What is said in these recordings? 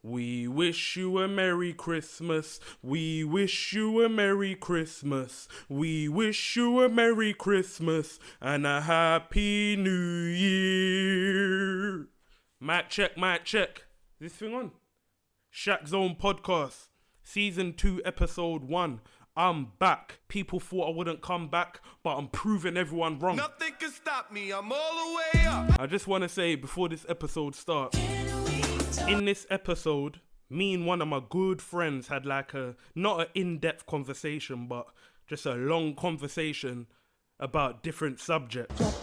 We wish you a Merry Christmas. We wish you a Merry Christmas. We wish you a Merry Christmas and a Happy New Year. Mic check, mic check. Is this thing on? ShackZone podcast, season 2, episode 1. I'm back. People thought I wouldn't come back, but I'm proving everyone wrong. Nothing can stop me. I'm all the way up. I just want to say before this episode starts, in this episode, me and one of my good friends had like not an in-depth conversation, but just a long conversation about different subjects,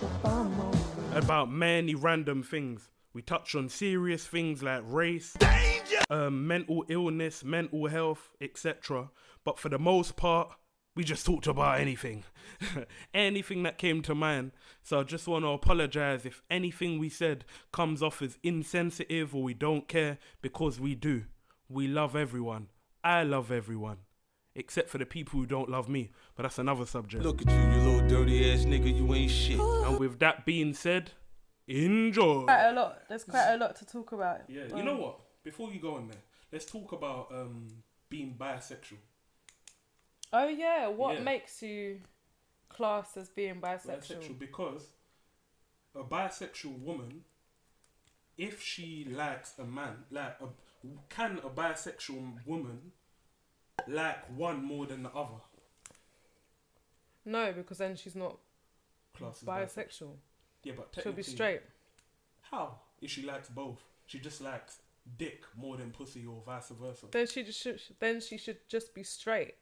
about many random things. We touched on serious things like race, mental illness, mental health, etc. But for the most part, we just talked about anything. Anything that came to mind. So I just want to apologize if anything we said comes off as insensitive or we don't care, because we do. We love everyone. I love everyone. Except for the people who don't love me. But that's another subject. Look at you, you little dirty ass nigga. You ain't shit. And with that being said, enjoy. There's quite a lot to talk about. Yeah, you know what? Before you go on there, let's talk about being bisexual. Oh yeah, what makes you class as being bisexual? Because a bisexual woman, if she likes a man, can a bisexual woman like one more than the other? No, because then she's not Class as bisexual. Yeah, but She'll technically, be straight. How? If she likes both, she just likes dick more than pussy, or vice versa. Then she should just be straight.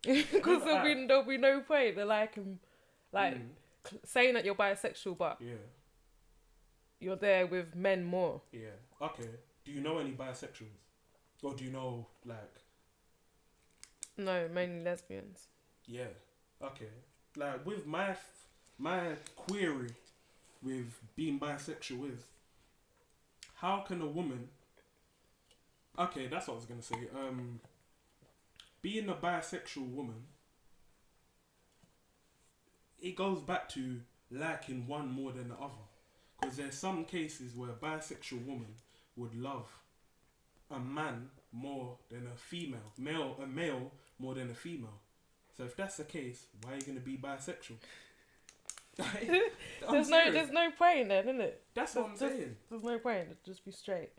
Because there'll be no point. They're saying that you're bisexual, but you're there with men more. Yeah. Okay. Do you know any bisexuals, or do you know No, mainly lesbians. Yeah. Okay. Like with my query with being bisexual is, how can a woman? Okay, that's what I was gonna say. Being a bisexual woman, it goes back to liking one more than the other. Because there's some cases where a bisexual woman would love a man more than a female, a male more than a female. So if that's the case, why are you gonna be bisexual? There's no point then, isn't it? That's what I'm saying. There's no point. Just be straight.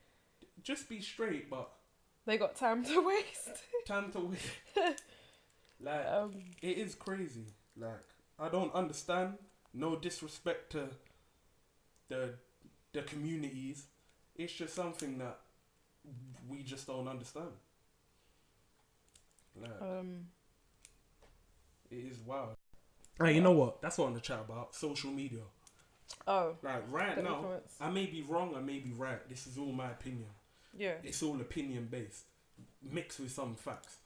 Just be straight, but they got time to waste. It is crazy. Like, I don't understand. No disrespect to the communities. It's just something that we just don't understand. It is wild. Hey, you know what? That's what I'm gonna chat about. Social media. Oh. Like right now, influence. I may be wrong, I may be right. This is all my opinion. Yeah. It's all opinion based, mixed with some facts.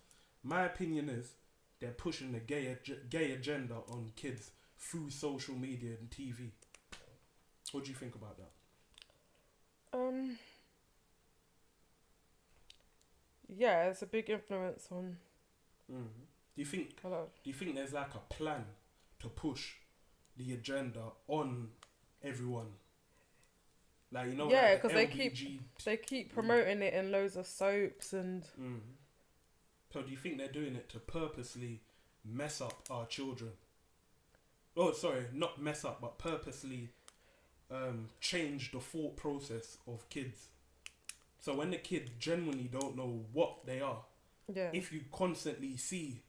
My opinion is they're pushing the gay agenda on kids through social media and TV. What do you think about that? Yeah, it's a big influence on. Do you think there's like a plan to push the agenda on everyone? Like, you know, yeah, because like they keep promoting it in loads of soaps and. So do you think they're doing it to purposely mess up our children? Oh, sorry, not mess up, but purposely change the thought process of kids. So when the kids genuinely don't know what they are, if you constantly see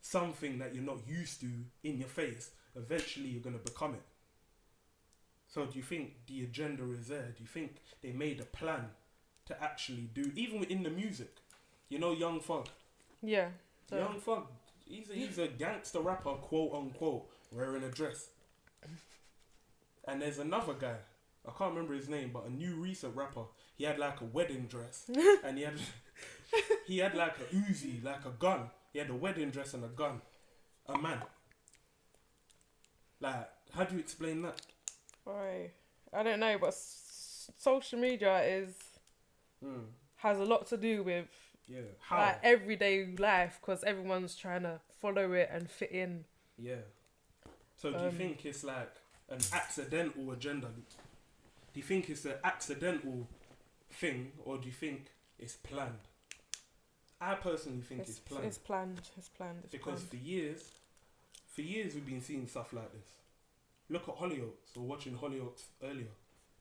something that you're not used to in your face, eventually you're going to become it. So do you think the agenda is there? Do you think they made a plan to actually do, even in the music? You know Young Thug? Yeah. Young Thug, he's a gangster rapper, quote unquote, wearing a dress. And there's another guy, I can't remember his name, but a new recent rapper, he had like a wedding dress. And he had like a Uzi, like a gun. He had a wedding dress and a gun. A man. Like, how do you explain that? Right. I don't know, but social media has a lot to do with like everyday life, because everyone's trying to follow it and fit in. Yeah. So do you think it's like an accidental agenda? Do you think it's an accidental thing, or do you think it's planned? I personally think it's planned. It's planned. Because for years we've been seeing stuff like this. Look at Hollyoaks, or watching Hollyoaks earlier.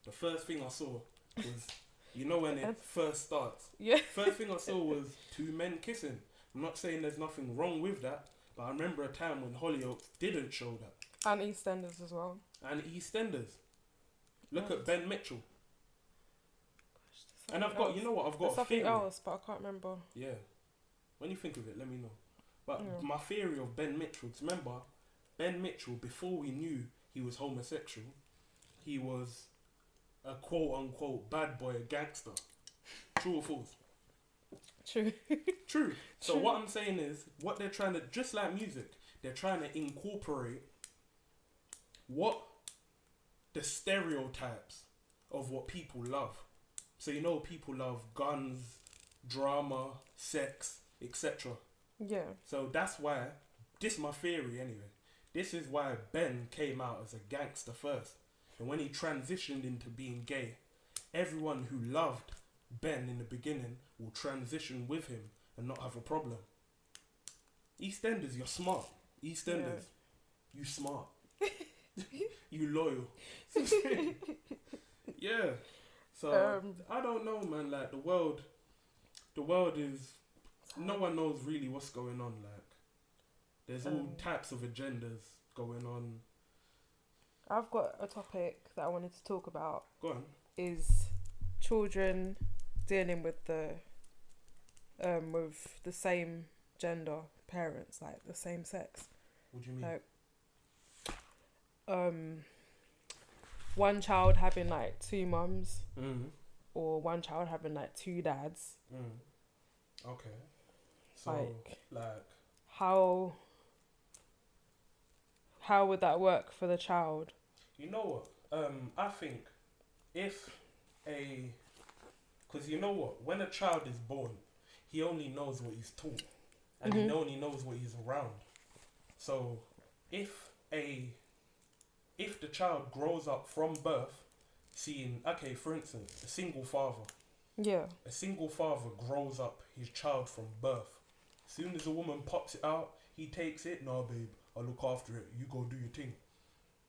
The first thing I saw was, when it first starts. Yeah. First thing I saw was two men kissing. I'm not saying there's nothing wrong with that, but I remember a time when Hollyoaks didn't show that. And EastEnders as well. And EastEnders. Look at Ben Mitchell. And I've got, I've got a something theory. else, but I can't remember. Yeah. When you think of it, let me know. But my theory of Ben Mitchell, 'cause remember, Ben Mitchell, before we knew he was homosexual, he was a quote-unquote bad boy gangster. True or false? True. True. So what I'm saying is, what they're trying to, just like music, they're trying to incorporate what the stereotypes of what people love. So people love guns, drama, sex, etc. Yeah. So that's why, this is my theory anyway, this is why Ben came out as a gangster first. And when he transitioned into being gay, everyone who loved Ben in the beginning will transition with him and not have a problem. EastEnders, you're smart. EastEnders, you smart. You loyal. Yeah. So I don't know, man. Like the world is, no one knows really what's going on. Like there's all types of agendas going on. I've got a topic that I wanted to talk about. Go on. Is children dealing with the same gender parents, like the same sex. What do you mean? Like, one child having like two mums, or one child having like two dads. Okay. So like how would that work for the child? You know what? I think because you know what? When a child is born, he only knows what he's taught, and he only knows what he's around. So if the child grows up from birth seeing, okay, for instance, a single father. Yeah. A single father grows up his child from birth. As soon as a woman pops it out, he takes it. Nah, babe, I'll look after it. You go do your thing.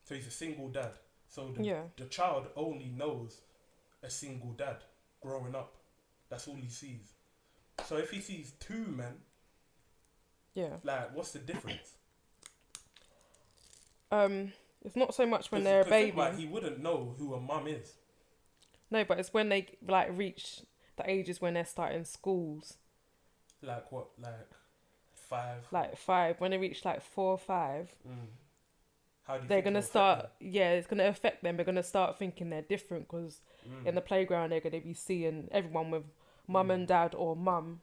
So he's a single dad. So the child only knows a single dad growing up. That's all he sees. So if he sees two men, like, what's the difference? It's not so much when they're a baby. Like, he wouldn't know who a mum is. No, but it's when they like reach the ages when they're starting schools. Like what? Like 5? Like 5. When they reach like 4 or 5. How do you they're gonna start? Yeah, it's gonna affect them. They're gonna start thinking they're different because in the playground they're gonna be seeing everyone with mum and dad, or mum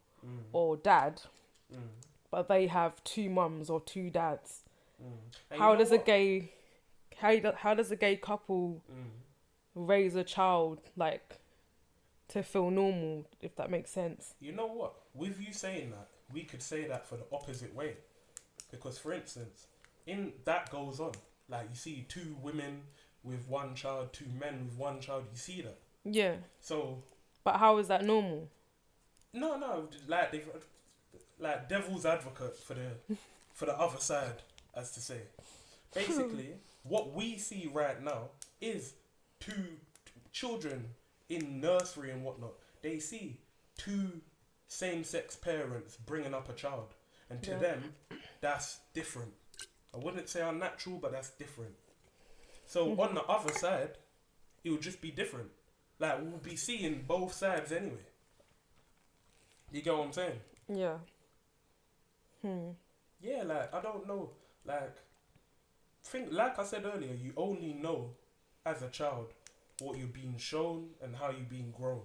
or dad, but they have 2 mums or 2 dads. How does a gay couple raise a child like to feel normal, if that makes sense? You know what? With you saying that, we could say that for the opposite way, because for instance, in that goes on. Like you see 2 women with 1 child, 2 men with 1 child. You see that. Yeah. So. But how is that normal? No. Like devil's advocate for the other side, as to say. Basically, what we see right now is 2 children in nursery and whatnot. They see 2 same-sex parents bringing up a child, and to them, that's different. I wouldn't say unnatural, but that's different. So on the other side, it would just be different. Like, we'll be seeing both sides anyway. You get what I'm saying? Yeah. Yeah, like, I don't know. Like I said earlier, you only know as a child what you're being shown and how you're being grown.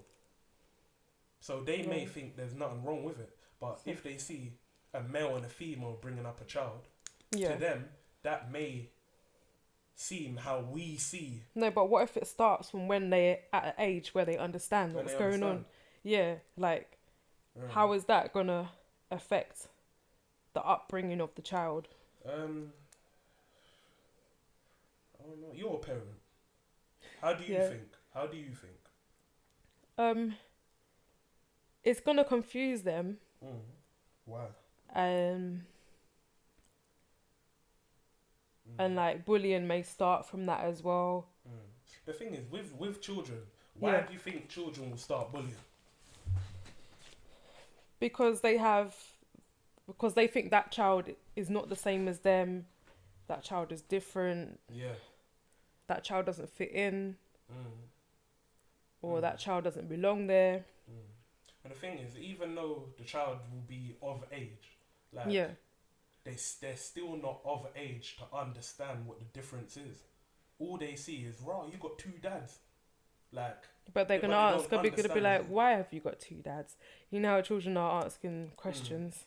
So they may think there's nothing wrong with it, but if they see a male and a female bringing up a child, to them, that may seem how we see. No, but what if it starts from when they're at an age where they understand what's going on? Yeah, like, how is that going to affect the upbringing of the child? I don't know. You're a parent. How do you think? it's gonna confuse them. Why? And like bullying may start from that as well. The thing is, with children, why do you think children will start bullying? Because they think that child is not the same as them. That child is different. Yeah. That child doesn't fit in. Or that child doesn't belong there. And the thing is, even though the child will be of age, like they're still not of age to understand what the difference is. All they see is, "Raw, you got two dads." Like, but they're gonna ask. They're gonna be like, "Why have you got two dads?" You know how children are asking questions.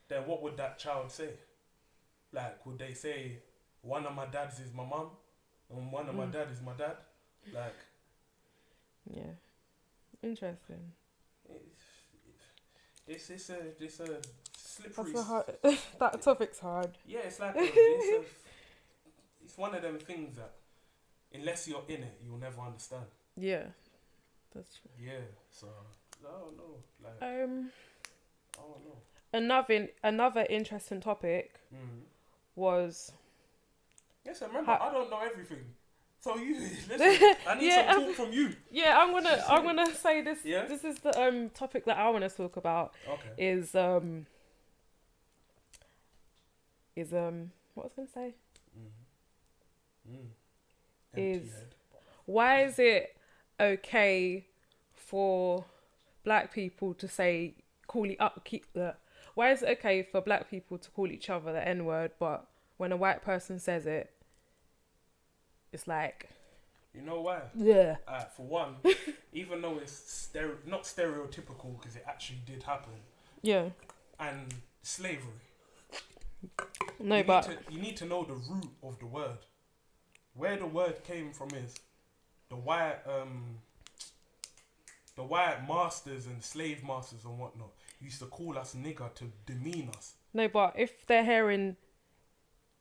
Then what would that child say? Like, would they say, "One of my dads is my mum, and one of my dad is my dad"? Like, yeah, interesting. It's a slippery. That's that topic's hard. Yeah, it's like it's one of them things that unless you're in it, you'll never understand. Yeah, that's true. Yeah, so I don't know. Like, I don't know. Another interesting topic was. Yes, remember, I don't know everything. So you, listen, I need some talk from you. Yeah, I'm gonna say this. Yeah? This is the topic that I want to talk about. Okay. Is what was I gonna say? Is why is it okay for black people to say why is it okay for black people to call each other the N-word, but when a white person says it, it's like, you know why? Yeah. For one, even though it's not stereotypical because it actually did happen. Yeah. And slavery. No, you need to know the root of the word. Where the word came from is the white masters and slave masters and whatnot used to call us nigger to demean us. No, but if they're hearing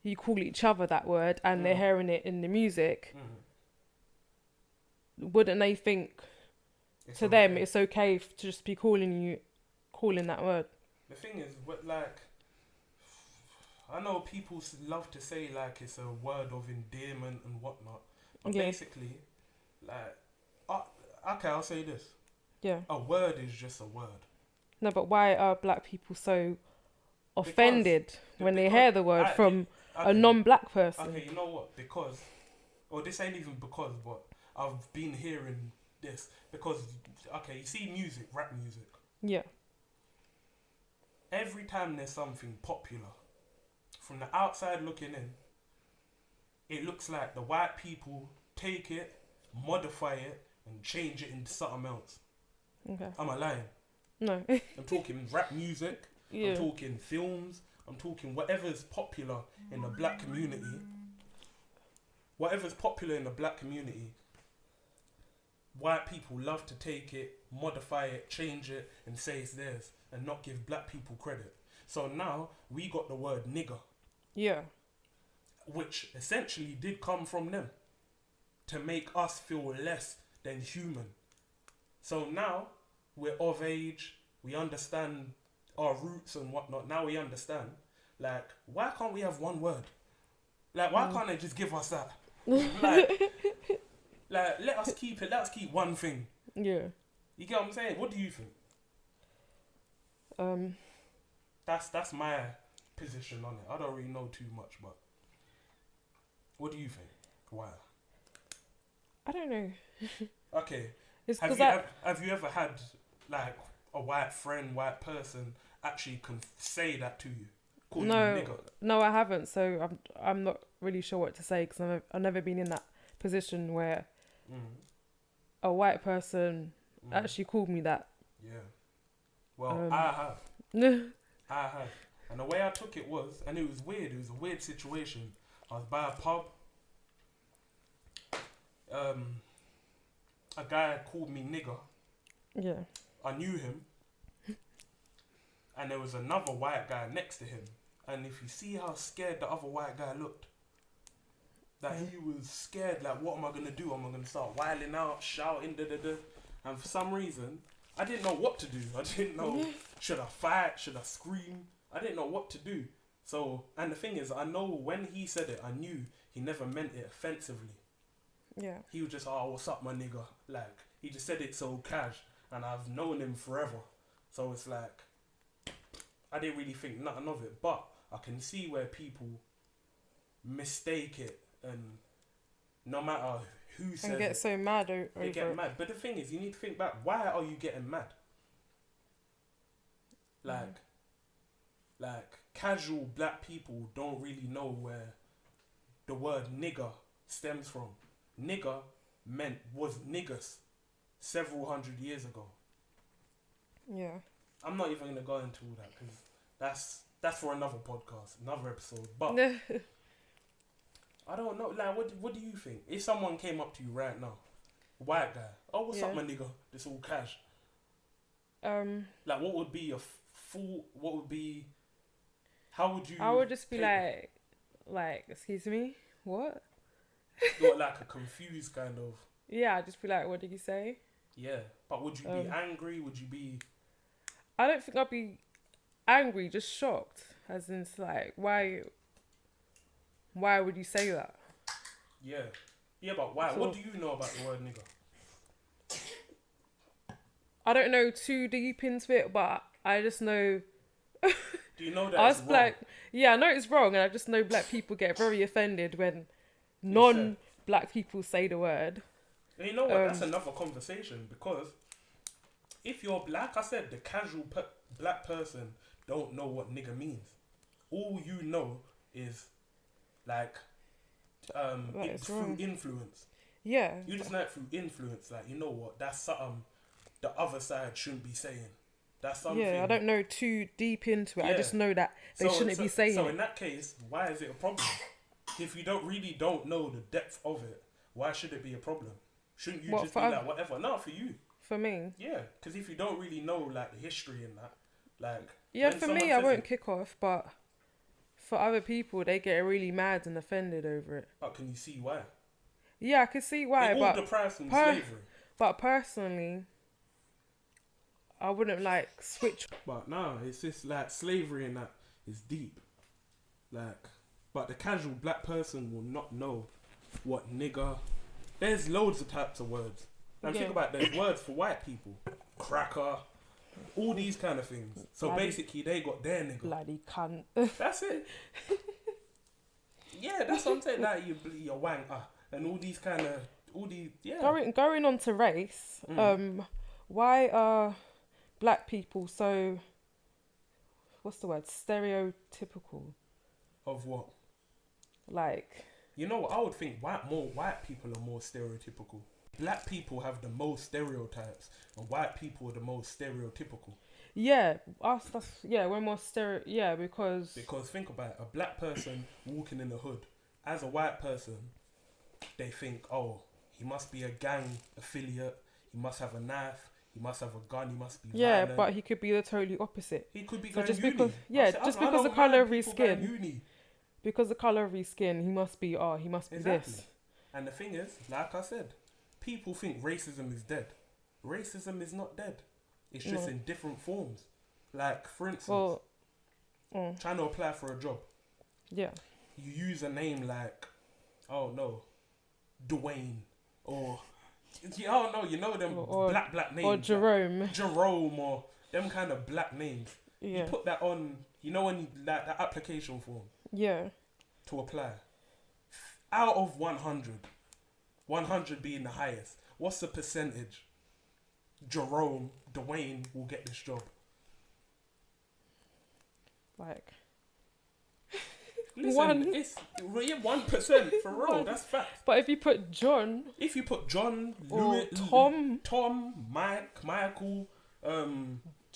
you call each other that word and they're hearing it in the music, wouldn't they think it's okay to just be calling that word? The thing is, like, I know people love to say like it's a word of endearment and whatnot, but basically, like, okay, I'll say this. Yeah. A word is just a word. No, but why are black people so offended when they hear the word from a non-black person? Okay, you know what? Because, or this ain't even because, but I've been hearing this because, okay, you see music, rap music. Yeah. Every time there's something popular, from the outside looking in, it looks like the white people take it, modify it, and change it into something else. Okay. Am I lying? No. I'm talking rap music. Yeah. I'm talking films. I'm talking whatever's popular in the black community. Whatever's popular in the black community, white people love to take it, modify it, change it, and say it's theirs, and not give black people credit. So now we got the word nigger. Yeah. Which essentially did come from them to make us feel less than human. So now we're of age, we understand our roots and whatnot. Now we understand, like, why can't we have one word? Like, why can't they just give us that? like, let us keep it. Let's keep one thing. Yeah. You get what I'm saying? What do you think? That's my position on it. I don't really know too much, but what do you think? Why? I don't know. Okay. Have you ever had like a white friend, white person actually can say that to you? Call you nigger? No, I haven't. So I'm not really sure what to say because I've never been in that position where a white person actually called me that. Yeah. Well, I have. I have. And the way I took it was, and it was weird. It was a weird situation. I was by a pub. A guy called me nigger. Yeah. I knew him. And there was another white guy next to him. And if you see how scared the other white guy looked, that he was scared, like, what am I going to do? Am I going to start wilding out, shouting, da-da-da? And for some reason, I didn't know what to do. I didn't know, should I fight? Should I scream? I didn't know what to do. So, and the thing is, I know when he said it, I knew he never meant it offensively. Yeah. He was just, oh, what's up, my nigga? Like, he just said it so cash, and I've known him forever. So it's like, I didn't really think nothing of it, but I can see where people mistake it, and no matter who says And get it, so mad over they get it. mad. But the thing is, you need to think back, why are you getting mad? Like casual black people don't really know where the word nigger stems from. Nigger was niggas several hundred years ago. Yeah. I'm not even gonna go into all that because that's for another podcast, another episode. But I don't know. Like, what do you think? If someone came up to you right now, white guy, oh, what's up, my nigga? This all cash. Like, what would be a full? What would be? How would you? I would just be like, excuse me, what? Not like a confused kind of. Yeah, I'd just be like, what did you say? Yeah, but would you be angry? Would you be? I don't think I'd be angry, just shocked. As in, it's like, why would you say that? Yeah. Yeah, but why? So, what do you know about the word nigger? I don't know too deep into it, but I just know... Do you know that it's wrong? Black, yeah, I know it's wrong, and I just know black people get very offended when non-black people say the word. And you know what? That's another conversation, because if you're black, I said the casual black person don't know what nigger means. All you know is like through influence. Yeah. You just know it through influence. Like, you know what? That's something the other side shouldn't be saying. That's something. Yeah, I don't know too deep into it. Yeah. I just know that they shouldn't be saying it. So in that case, why is it a problem? If you don't know the depth of it, why should it be a problem? Shouldn't you just be like, whatever? No, for you. For me? Yeah, because if you don't really know, like, the history and that, like... Yeah, for me, I won't kick off, but for other people, they get really mad and offended over it. But can you see why? Yeah, I can see why, it but... all deprives from slavery. But personally, I wouldn't, like, switch... But no, it's just, like, slavery and that is deep. Like, but the casual black person will not know what nigger... There's loads of types of words. And think about it, there's words for white people. Cracker, all these kind of things. So bloody, basically, they got their nigga. Bloody cunt. That's it. Yeah, that's what I'm saying. Like, you're wanker. And all these kind of, yeah. Going on to race, why are black people so, what's the word, stereotypical? Of what? Like... You know what, I would think more white people are more stereotypical. Black people have the most stereotypes, and white people are the most stereotypical. Yeah, we're more because... Because think about it, a black person walking in the hood, as a white person, they think, oh, he must be a gang affiliate, he must have a knife, he must have a gun, he must be violent. Yeah, but he could be the totally opposite. He could be so going just uni. Because, yeah, just because the colour of his skin... Because the colour of his skin, he must be this. And the thing is, like I said, people think racism is dead. Racism is not dead. It's just in different forms. Like, for instance, trying to apply for a job. Yeah. You use a name like, oh no, Dwayne, or, oh no, you know them black names. Or Jerome. Like Jerome, or them kind of black names. Yeah. You put that on, you know, when you, like, the application form. Yeah. To apply. Out of 100, 100 being the highest, what's the percentage Dwayne will get this job? Like... Listen, it's 1% for real, that's fact. But if you put John... Louis, Tom, Mike, Michael,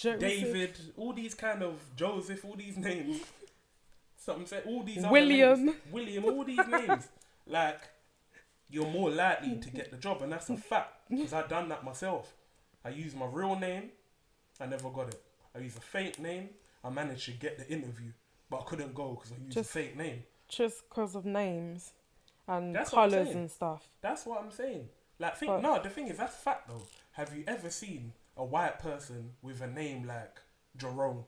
David, all these kind of Joseph, all these names... Something said all these William, all these names, like, you're more likely to get the job, and that's a fact because I've done that myself. I used my real name, I never got it. I used a fake name, I managed to get the interview, but I couldn't go because I used a fake name. Just because of names and colours and stuff. That's what I'm saying. Like, the thing is, that's fact though. Have you ever seen a white person with a name like Jerome.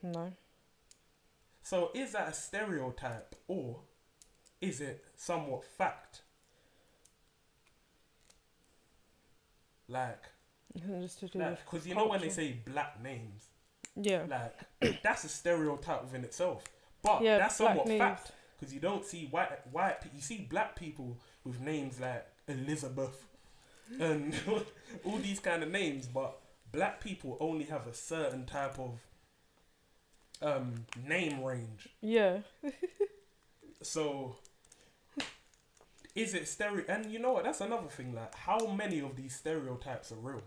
No. So is that a stereotype or is it somewhat fact? Like, Just to do with because you know when they culture. say black names, Yeah. like that's a stereotype within itself. But Yeah, that's black somewhat names. fact because you don't see you see black people with names like Elizabeth and all these kind of names, but black people only have a certain type of name range. Yeah. So is it stereo? And you know what? That's another thing. Like, how many of these stereotypes are real?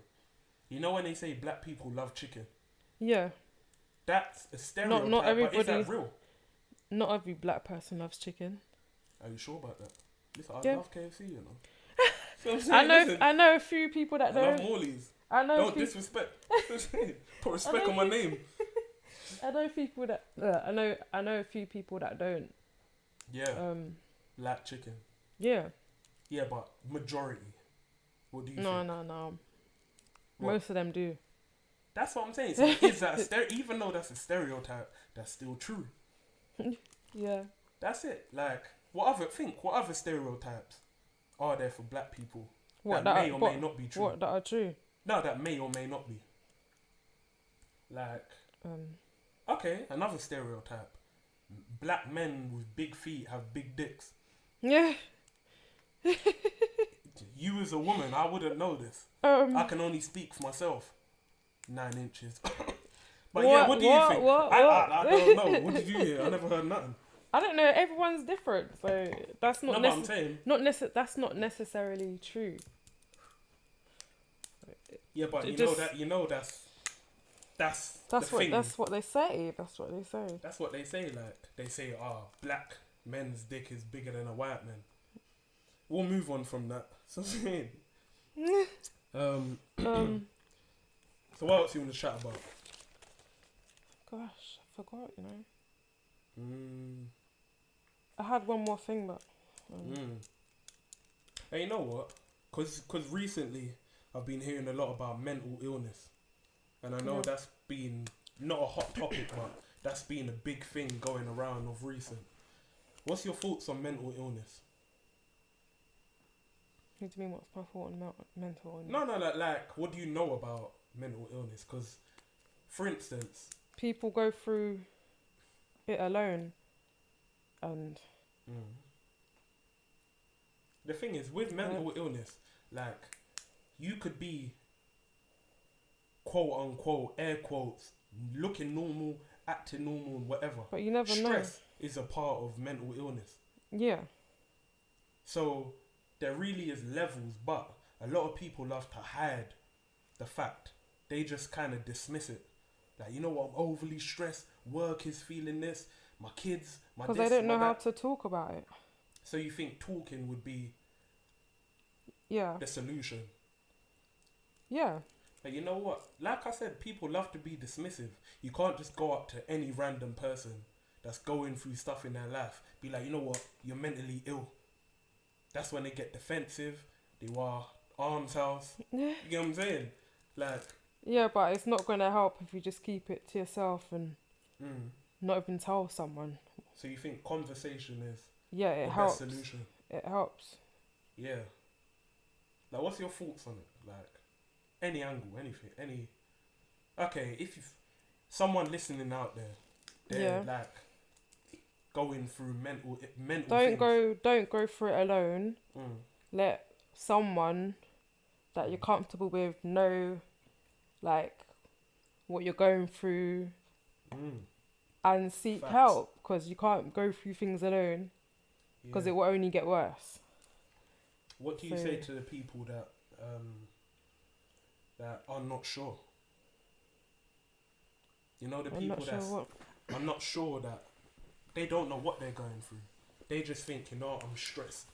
You know when they say black people love chicken, Yeah. that's a stereotype. not but is everybody- that real? Not every black person loves chicken. Are you sure about that? Listen, I Yeah. love KFC, you know. So I'm saying, listen, I know a few people that I love don't. Morley's. I know. Don't disrespect. Put respect on my name. I know people that. I know a few people that don't. Yeah, like chicken. Yeah. Yeah, but majority. What do you No, think? no. What? Most of them do. That's what I'm saying. So is that even though that's a stereotype, that's still true. Yeah. That's it. Like, what other stereotypes are there for black people What that may or may not be true? What that are true? No, that may or may not be. Like, okay, another stereotype. Black men with big feet have big dicks. Yeah. You as a woman, I wouldn't know this. I can only speak for myself. 9 inches. But yeah, what do you think? I don't know. What did you hear? I never heard nothing. I don't know. Everyone's different, so that's not. No, but I'm saying. That's not necessarily true. Yeah, but you know that's the thing. That's what they say. That's what they say. That's what they say. Like they say, black men's dick is bigger than a white man. We'll move on from that. So I'm saying. So what else you want to chat about? Gosh, I forgot. You know. I had one more thing, but. Hey, you know what? Cause recently I've been hearing a lot about mental illness, and I know that's been not a hot topic, but that's been a big thing going around of recent. What's your thoughts on mental illness? What do you mean? What's my thought on mental illness? No, like what do you know about mental illness? Because, for instance, people go through it alone, and the thing is with mental illness, like you could be quote unquote air quotes looking normal, acting normal, and whatever. But you never know. Stress is a part of mental illness. Yeah. So there really is levels, but a lot of people love to hide the fact. They just kind of dismiss it. Like, you know what, I'm overly stressed, work is feeling this, my kids, my this, because they don't know my how that. to talk about it. So you think talking would be the solution? Yeah. But you know what? Like I said, people love to be dismissive. You can't just go up to any random person that's going through stuff in their life. Be like, you know what? You're mentally ill. That's when they get defensive. They want arms house. You get what I'm saying? Like. Yeah, but it's not going to help if you just keep it to yourself and not even tell someone. So you think conversation is it the helps. best solution? It helps. Yeah. Like, what's your thoughts on it? Like, any angle, anything, any. Okay, if someone listening out there, they're like going through mental. Don't go through it alone. Let someone that you're comfortable with know, like, what you're going through, and seek help, because you can't go through things alone, because it will only get worse. What do you say to the people that that are not sure? You know, the people that are not sure, that they don't know what they're going through. They just think, you know, I'm stressed.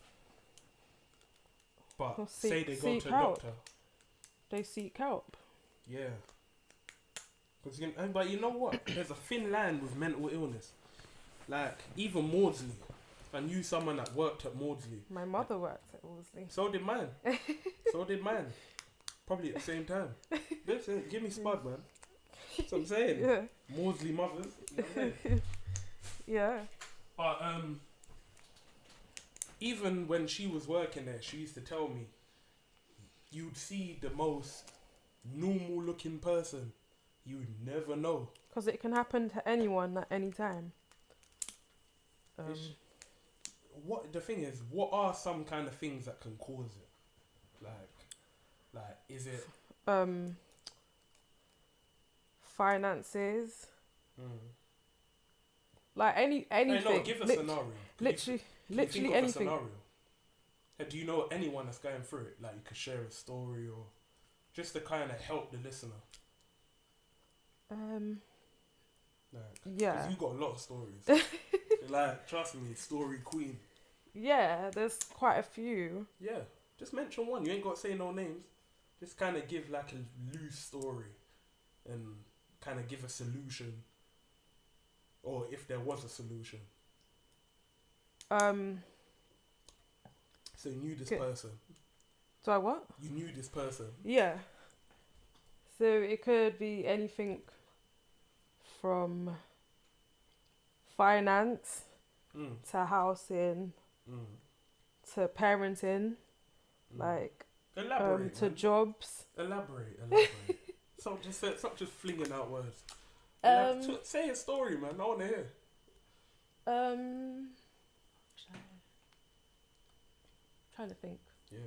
But say they go to a doctor. They seek help. Yeah. But you know what? There's a thin line with mental illness. Like, even Maudsley. I knew someone that worked at Maudsley. My mother worked at Maudsley. So did mine. Probably at the same time. Listen, give me Spud, man. That's what I'm saying. Yeah. Maudsley mothers. You know what I'm saying? Yeah. But even when she was working there, she used to tell me, you'd see the most normal looking person. You'd never know. Because it can happen to anyone at any time. What the thing is, what are some kind of things that can cause it? Like, is it? Finances. Like anything. Hey, no, give a scenario. Literally Think of anything. a scenario. Hey, do you know anyone that's going through it? Like, you could share a story or just to kind of help the listener. Yeah. Because you got a lot of stories. Like, trust me, story queen. Yeah, there's quite a few. Yeah, just mention one. You ain't got to say no names. Just kind of give like a loose story and kind of give a solution. Or if there was a solution. So you knew this person. Do I what? You knew this person. Yeah. So it could be anything from finance to housing to parenting, like Elaborate, to man. Jobs. Elaborate. Stop just flinging out words. Say a story, man. I want to hear. Trying to think. Yeah,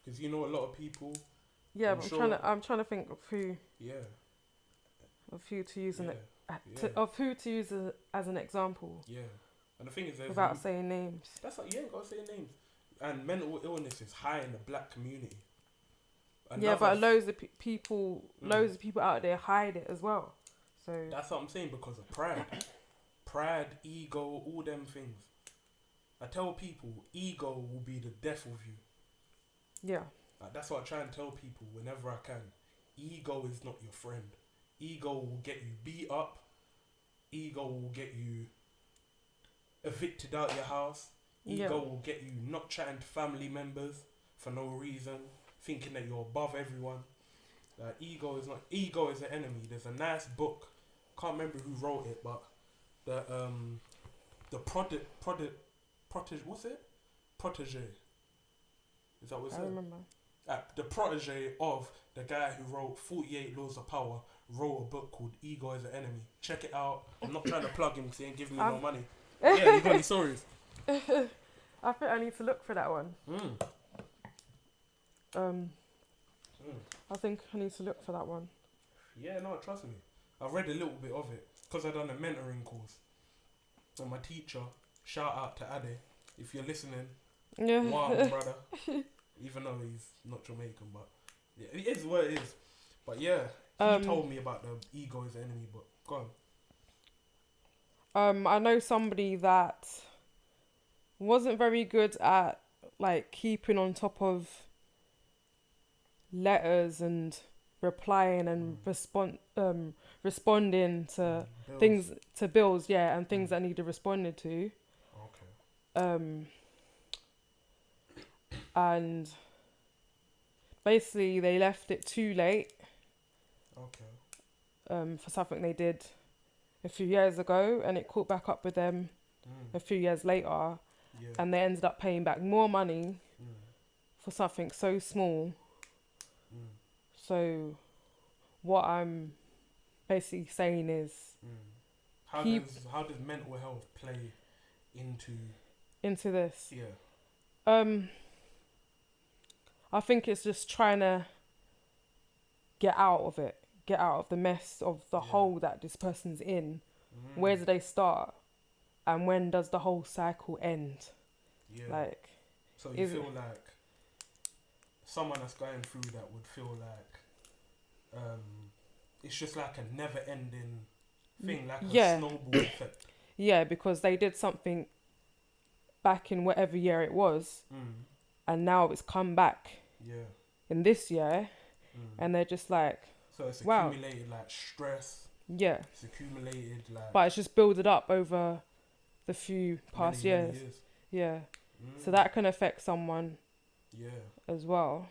because you know a lot of people. Yeah, but I'm trying to think of who. Yeah. Of who to use Yeah. of who to use as an example. Yeah, and the thing is, without saying names. That's like, you ain't gotta say names. And mental illness is high in the black community. But loads of people out there hide it as well. So that's what I'm saying, because of pride, ego, all them things. I tell people, ego will be the death of you. Yeah. Like, that's what I try and tell people whenever I can. Ego is not your friend. Ego will get you beat up. Ego will get you evicted out your house. Ego will get you not chatting to family members for no reason, thinking that you're above everyone. Like, ego is an enemy. There's a nice book, can't remember who wrote it, but the protege. Is that what it said? I remember. The protege of the guy who wrote 48 Laws of Power wrote a book called Ego is an Enemy. Check it out. I'm not trying to plug him because he ain't giving me no money. Yeah, you got any stories? I think I need to look for that one. I think I need to look for that one. Yeah, no, trust me. I've read a little bit of it because I've done a mentoring course. And my teacher, shout out to Ade, if you're listening. Yeah. Wow, brother. Even though he's not Jamaican, but yeah, it is what it is. But yeah, he told me about the ego is the enemy, but go on. I know somebody that wasn't very good at like keeping on top of letters and replying and responding to bills, and things that needed responded to. Okay. And basically they left it too late. Okay. For something they did a few years ago, and it caught back up with them a few years later, and they ended up paying back more money for something so small. So what I'm basically saying is how does mental health play into this? Yeah. I think it's just trying to get out of it, get out of the mess of the hole that this person's in. Where do they start? And when does the whole cycle end? Yeah. Like, so you feel like someone that's going through that would feel like it's just like a never ending thing, like a snowball effect. Yeah, because they did something back in whatever year it was, and now it's come back in this year, and they're just like, so it's accumulated like stress. Yeah. It's accumulated like. But it's just builded up over the few past years. Yeah. So that can affect someone. Yeah. As well.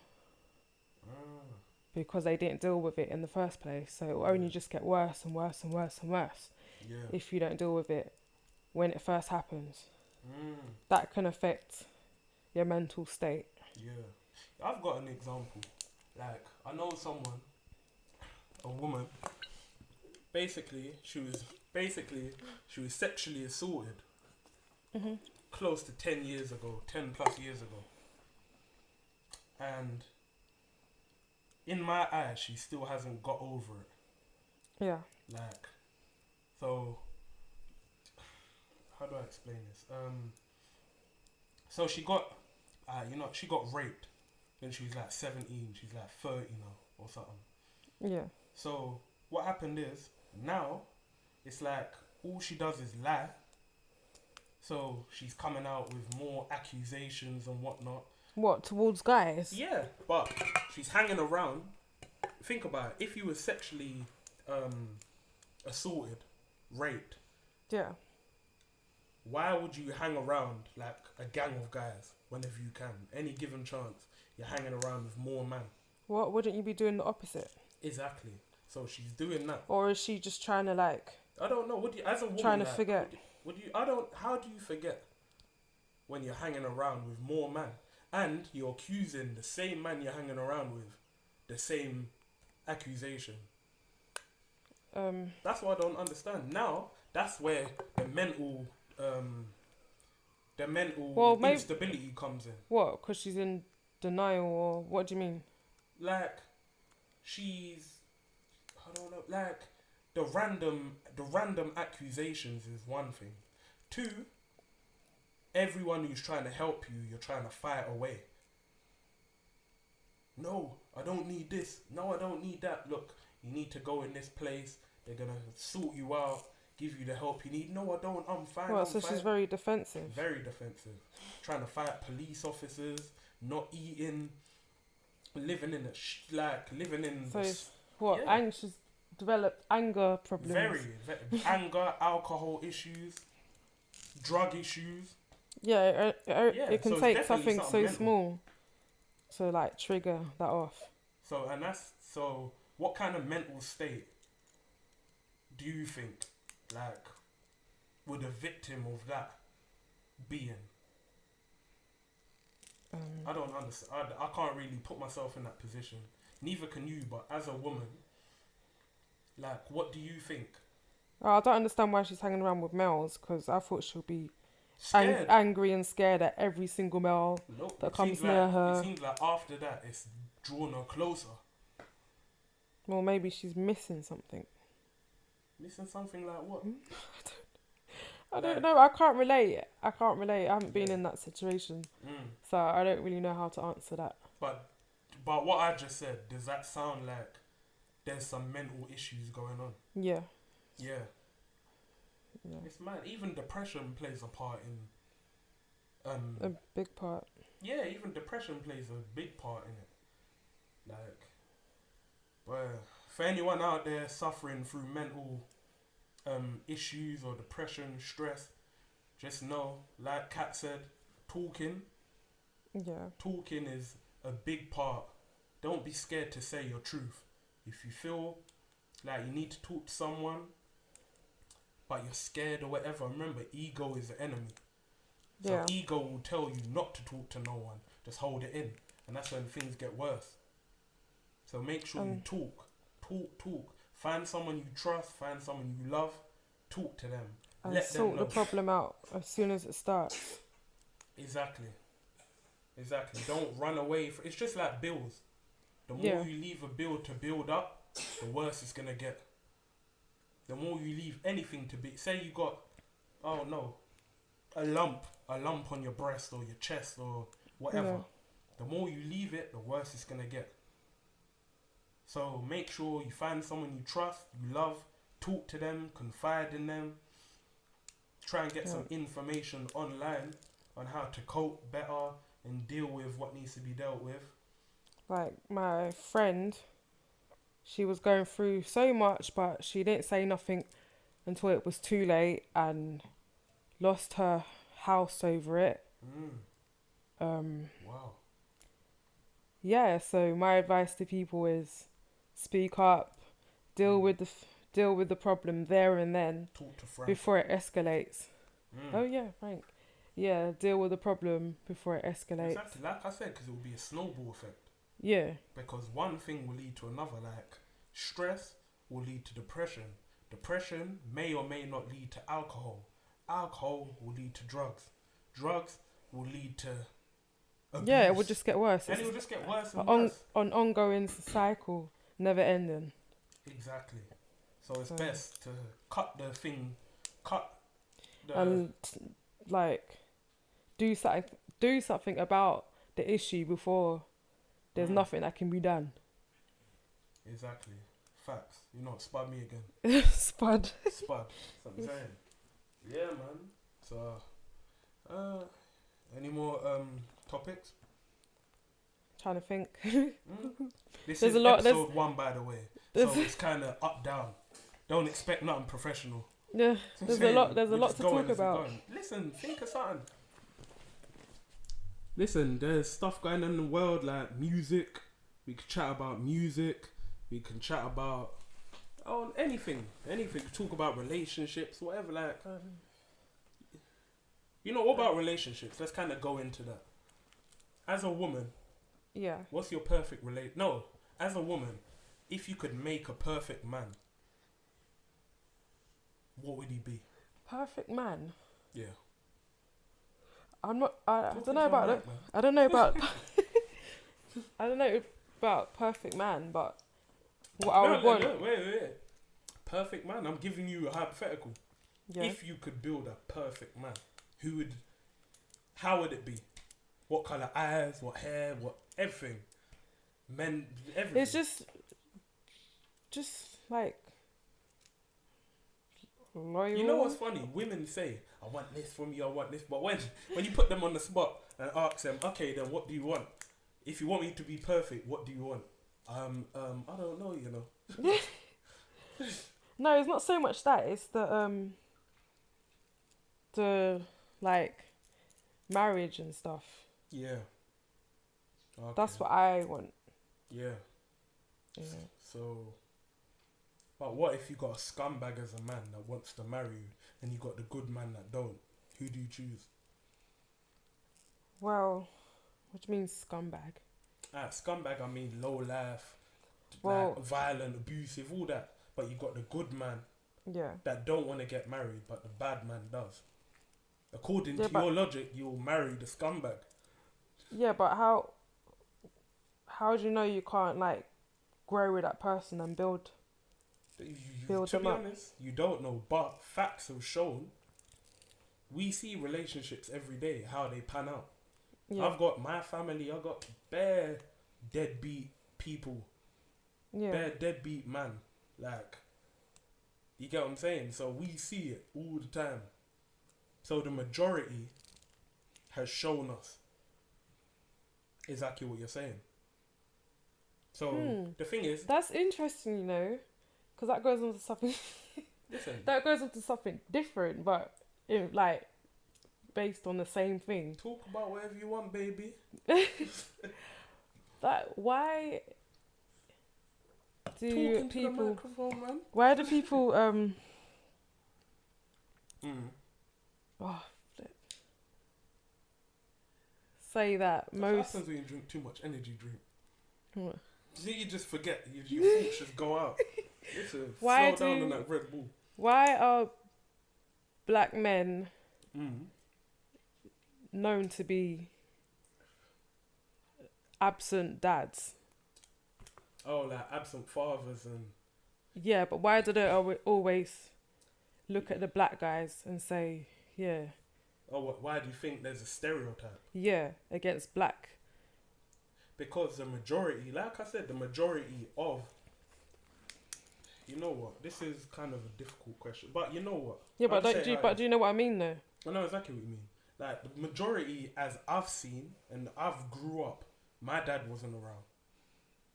because they didn't deal with it in the first place. So it will only just get worse and worse and worse and worse if you don't deal with it when it first happens. That can affect your mental state. Yeah. I've got an example. Like, I know someone, a woman, basically she was sexually assaulted close to 10 plus years ago. And in my eyes, she still hasn't got over it. Yeah. Like, so, how do I explain this? So she got, she got raped when she was like 17. She's like 30 now or something. Yeah. So what happened is, now it's like all she does is lie. So she's coming out with more accusations and whatnot. What, towards guys? Yeah, but she's hanging around. Think about it. If you were sexually assaulted, raped, yeah, why would you hang around like a gang of guys whenever you can? Any given chance, you're hanging around with more men. What, wouldn't you be doing the opposite? Exactly. So she's doing that. Or is she just trying to like... I don't know. What do you, as a woman, trying to like, forget? How do you forget when you're hanging around with more men and you're accusing the same man you're hanging around with the same accusation? That's what I don't understand. Now that's where the mental instability comes in. What? Because she's in denial, or what do you mean? Like, I don't know. Like, the random accusations is one thing. Two, everyone who's trying to help you, you're trying to fight away. No, I don't need this. No, I don't need that. Look, you need to go in this place. They're going to sort you out, give you the help you need. No, I don't. I'm fine. Well, so she's very defensive. Very defensive. Trying to fight police officers, not eating, living in So what? Yeah. She's developed anger problems. Very anger, alcohol issues, drug issues. Yeah, it can so take something so mental. small to like trigger that off. So what kind of mental state do you think, like, would a victim of that be in? I don't understand. I can't really put myself in that position. Neither can you. But as a woman, like, what do you think? I don't understand why she's hanging around with males, because I thought she'll be Scared. angry and scared at every single male that comes near her. It seems like after that, it's drawn her closer. Well, maybe she's missing something. Missing something like what? I don't know. I can't relate. I haven't been in that situation. So I don't really know how to answer that. But what I just said, does that sound like there's some mental issues going on? Yeah. Yeah. It's mad. Even depression plays a part in... a big part. Yeah, even depression plays a big part in it. Like... But for anyone out there suffering through mental issues or depression, stress, just know, like Kat said, talking is a big part. Don't be scared to say your truth. If you feel like you need to talk to someone, but you're scared or whatever, remember, ego is the enemy. So ego will tell you not to talk to no one. Just hold it in. And that's when things get worse. So make sure you talk. Find someone you trust, find someone you love, talk to them. And let sort them know. the problem out as soon as it starts. Exactly. Don't run away. It's just like bills. The more you leave a bill to build up, the worse it's going to get. The more you leave anything to be... Say you got, a lump on your breast or your chest or whatever. Yeah. The more you leave it, the worse it's going to get. So make sure you find someone you trust, you love, talk to them, confide in them. Try and get some information online on how to cope better and deal with what needs to be dealt with. Like my friend, she was going through so much, but she didn't say nothing until it was too late and lost her house over it. Wow. yeah, so my advice to people is speak up, deal with deal with the problem there and then Talk to Frank. before it escalates. Oh yeah, Frank. Yeah, deal with the problem before it escalates. Exactly, like I said, because it will be a snowball effect. Yeah. Because one thing will lead to another. Like stress will lead to depression. Depression may or may not lead to alcohol. Alcohol will lead to drugs. Drugs will lead to abuse. Yeah, it will just get worse. And it will just get worse and an worse. An ongoing cycle, never ending. Exactly. So it's best to cut the thing, and like do something about the issue before there's nothing that can be done. Exactly. Facts. You know, spud me again. Spud. Spud. That's what I'm saying. Yeah, man. So, any more topics? Trying to think. This There's is a lot. episode 1, by the way. So it's kind of up down. Don't expect nothing professional. Yeah, there's a lot. There's a lot to talk about. Listen, think of something. Listen, there's stuff going on in the world like music. We can chat about music. We can chat about anything. Talk about relationships, whatever. Like, you know, what about relationships? Let's kind of go into that. As a woman, yeah. What's your perfect No, as a woman, if you could make a perfect man, what would he be? Perfect man. Yeah. I'm not. I don't know about it. I don't know about. I don't know about perfect man, but what I would want. No, wait. Perfect man. I'm giving you a hypothetical. Yeah. If you could build a perfect man, how would it be? What colour eyes? What hair? What everything? Men, everything. It's just like loyal. You know what's funny? Women say, "I want this from you. I want this," but when you put them on the spot and ask them, "Okay, then what do you want? If you want me to be perfect, what do you want?" I don't know. You know. No, it's not so much that. It's the like marriage and stuff. Yeah. Okay. That's what I want. Yeah. Yeah. So, but what if you got a scumbag as a man that wants to marry you, and you got the good man that don't? Who do you choose? Well, what do you mean scumbag? Scumbag, I mean low life, Well, like violent, abusive, all that. But you got the good man yeah. that don't want to get married, but the bad man does. According to your logic, you'll marry the scumbag. Yeah, but how do you know you can't like grow with that person and build to be honest, you don't know, but facts have shown. We see relationships every day, how they pan out. Yeah. I've got my family, I've got bare deadbeat people. Yeah. Bare deadbeat man. Like, you get what I'm saying? So we see it all the time. So the majority has shown us exactly what you're saying. So the thing is, that's interesting, you know, because that goes on to something. Listen, that goes on to something different, but like based on the same thing. Talk about whatever you want, baby. Why do people? Man. Why do people say that most? What happens when you drink too much energy drink? What? You just forget. Your thoughts just go out. Listen, slow down on that Red Bull. Why are black men known to be absent dads? Oh, like absent fathers and... Yeah, but why do they always look at the black guys and say, yeah... Oh, why do you think there's a stereotype? Yeah, against black. Because the majority, like I said, the majority of... You know what? This is kind of a difficult question. But you know what? Yeah, but do you know what I mean, though? I know exactly what you mean. Like, the majority, as I've seen, and I've grew up, my dad wasn't around.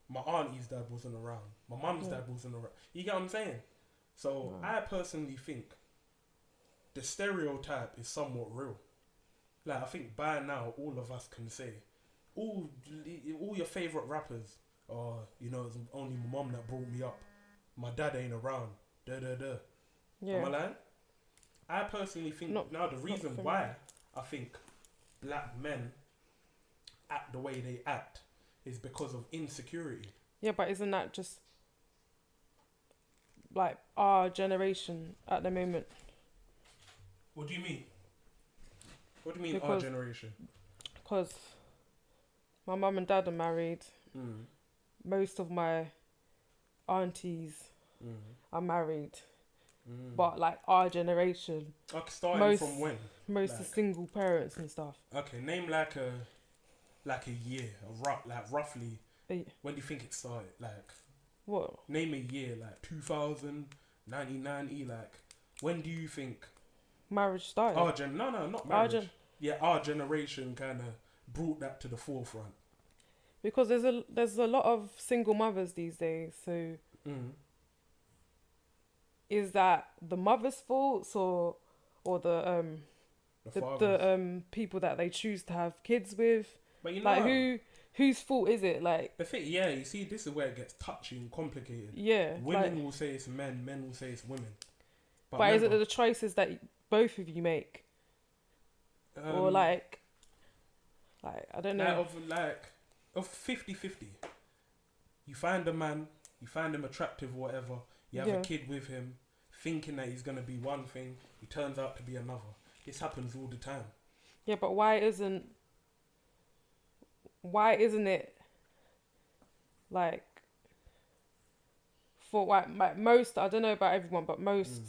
My auntie's dad wasn't around. My mum's dad wasn't around. You get what I'm saying? So, I personally think the stereotype is somewhat real. Like, I think by now, all of us can say all your favorite rappers. Oh, you know, it's only my mom that brought me up. My dad ain't around. Yeah. Am I lying? I personally think the reason why I think black men act the way they act is because of insecurity. Yeah, but isn't that just like our generation at the moment? What do you mean? What do you mean our generation? Because my mum and dad are married. Most of my aunties are married. But like our generation, starting from when? Most are single parents and stuff. Okay, name like a year, roughly. When do you think it started? Like what? Name a year, like 2000, 1990. Like when do you think marriage started? Not marriage. Our generation kind of brought that to the forefront. Because there's a lot of single mothers these days, so is that the mother's fault or the people that they choose to have kids with? But you know, like whose fault is it? Like the thing, you see, this is where it gets touchy and complicated. Yeah, women will say it's men will say it's women. But remember, is it the choices that both of you make, or like I don't know, of 50-50. You find a man, you find him attractive or whatever, you have a kid with him, thinking that he's going to be one thing, he turns out to be another. This happens all the time. Yeah, but why isn't it like for like most, I don't know about everyone, but most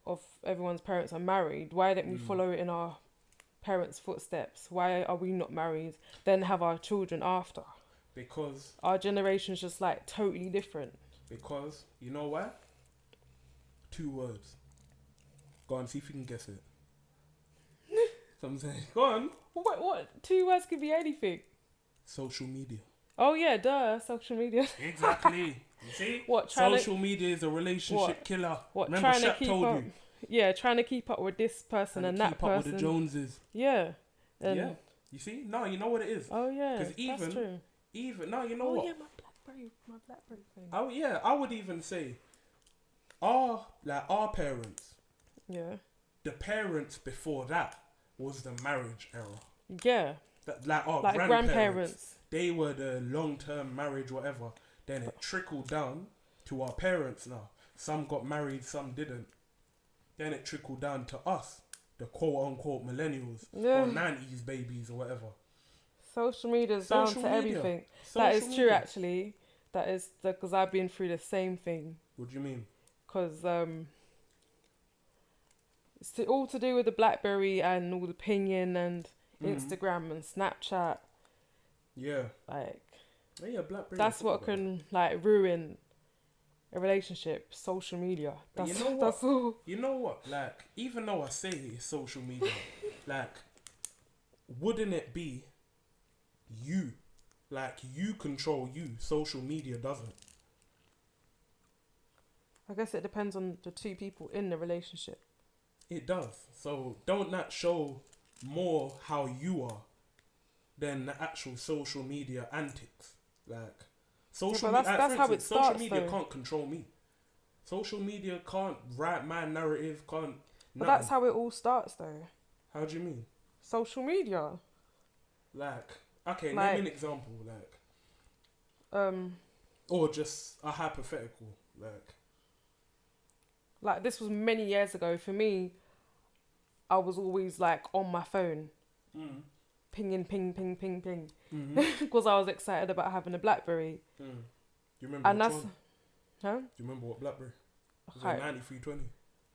of everyone's parents are married. Why don't we follow it in our parents' footsteps? Why are we not married, then have our children after? Because our generation's just like totally different. Because you know why? 2 words. Go on, see if you can guess it. So I'm saying, go on. What? 2 words could be anything. Social media. Oh yeah, duh. Social media. Exactly. You see? Social media is a relationship killer. Remember, trying Shaq told you. Yeah, trying to keep up with this person and that person. Keep up with the Joneses. Yeah. Yeah. You see? No, you know what it is. Oh yeah. Because that's true. You know what? Oh yeah, my BlackBerry thing. Oh yeah, I would even say, our parents. Yeah. The parents before that was the marriage era. Yeah. Our grandparents. They were the long-term marriage, whatever. Then it trickled down to our parents now. Some got married, some didn't. Then it trickled down to us, the quote-unquote millennials, or 90s babies or whatever. Social media is down to everything. That is true, actually. That is because I've been through the same thing. What do you mean? Because it's all to do with the BlackBerry and all the pinging and Instagram and Snapchat. Yeah. BlackBerry. That's what can ruin a relationship. Social media. That's all. You know what? Even though I say it's social media, wouldn't it be you? You control you. Social media doesn't. I guess it depends on the 2 people in the relationship. It does. So don't that show more how you are than the actual social media antics? Social media. That's how it starts. Social media can't control me. Social media can't write my narrative. Can't. But that's how it all starts, though. How do you mean? Social media. Okay, name an example, or just a hypothetical, this was many years ago. For me, I was always on my phone, pinging, ping, because I was excited about having a BlackBerry. Do you remember? And which one? Huh? Do you remember what BlackBerry? Was it 9320?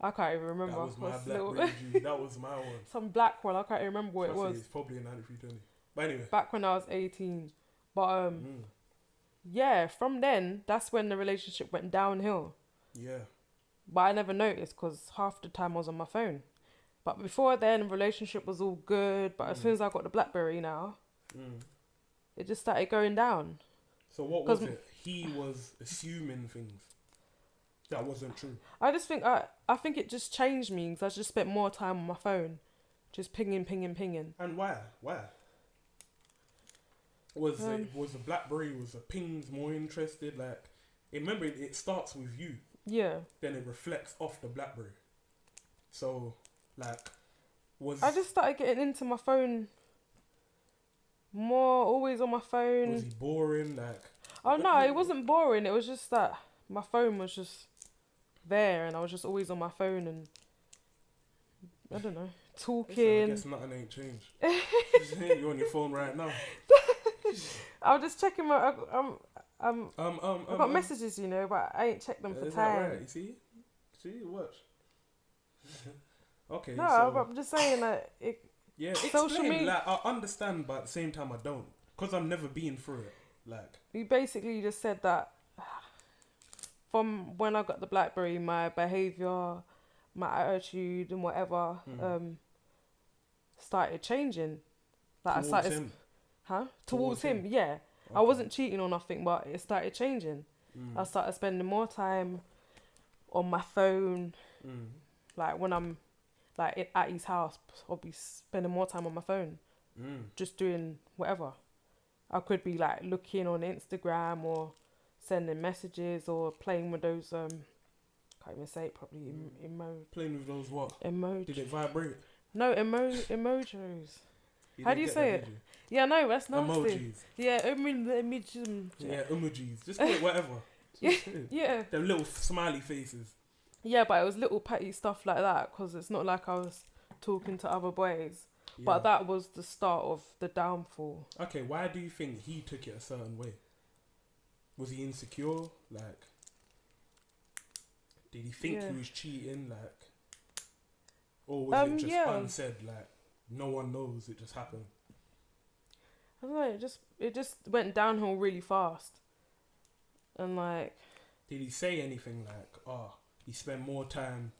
I can't even remember. That was my BlackBerry. That was my one. Some black one. I can't even remember what it was. It's probably a 9320. But anyway. Back when I was 18. But yeah, from then, that's when the relationship went downhill. Yeah. But I never noticed because half the time I was on my phone. But before then, the relationship was all good. But as soon as I got the BlackBerry now, it just started going down. So what was it? He was assuming things that wasn't true. I just think I think it just changed me because I just spent more time on my phone, just pinging. And why? Was the BlackBerry, was the pings more interested? Like, remember, it starts with you. Yeah. Then it reflects off the BlackBerry. So, like, I just started getting into my phone more, always on my phone. Was he boring? Like, oh no, it wasn't boring. It was just that my phone was just there, and I was just always on my phone, and I don't know, talking. I guess nothing ain't changed. You're on your phone right now. I was just checking my. I've got messages, you know, but I ain't checked them for is time. That right? You see, watch. Okay. No, so, I'm just saying that it. Yeah, social media. Like, I understand, but at the same time, I don't, because I've never been through it. Like, you basically just said that from when I got the BlackBerry, my behaviour, my attitude, and whatever started changing. Like towards I started, him. Towards him, yeah. Okay. I wasn't cheating or nothing, but it started changing. I started spending more time on my phone, like when I'm like at his house, I'll be spending more time on my phone, just doing whatever. I could be like looking on Instagram or sending messages or playing with those can't even say it properly. Playing with those what? Emojis. Did it vibrate? No, emojis. How do you say it? Yeah, no, that's nasty. Emojis. Yeah, emojis. Yeah, emojis. Just call it whatever. Yeah. Them little smiley faces. Yeah, but it was little petty stuff like that, because it's not like I was talking to other boys. Yeah. But that was the start of the downfall. Okay, why do you think he took it a certain way? Was he insecure? Like, did he think he was cheating? Like, or was it just unsaid? Like, no one knows, it just happened. I don't know. It just went downhill really fast. And like, did he say anything like, he spent more time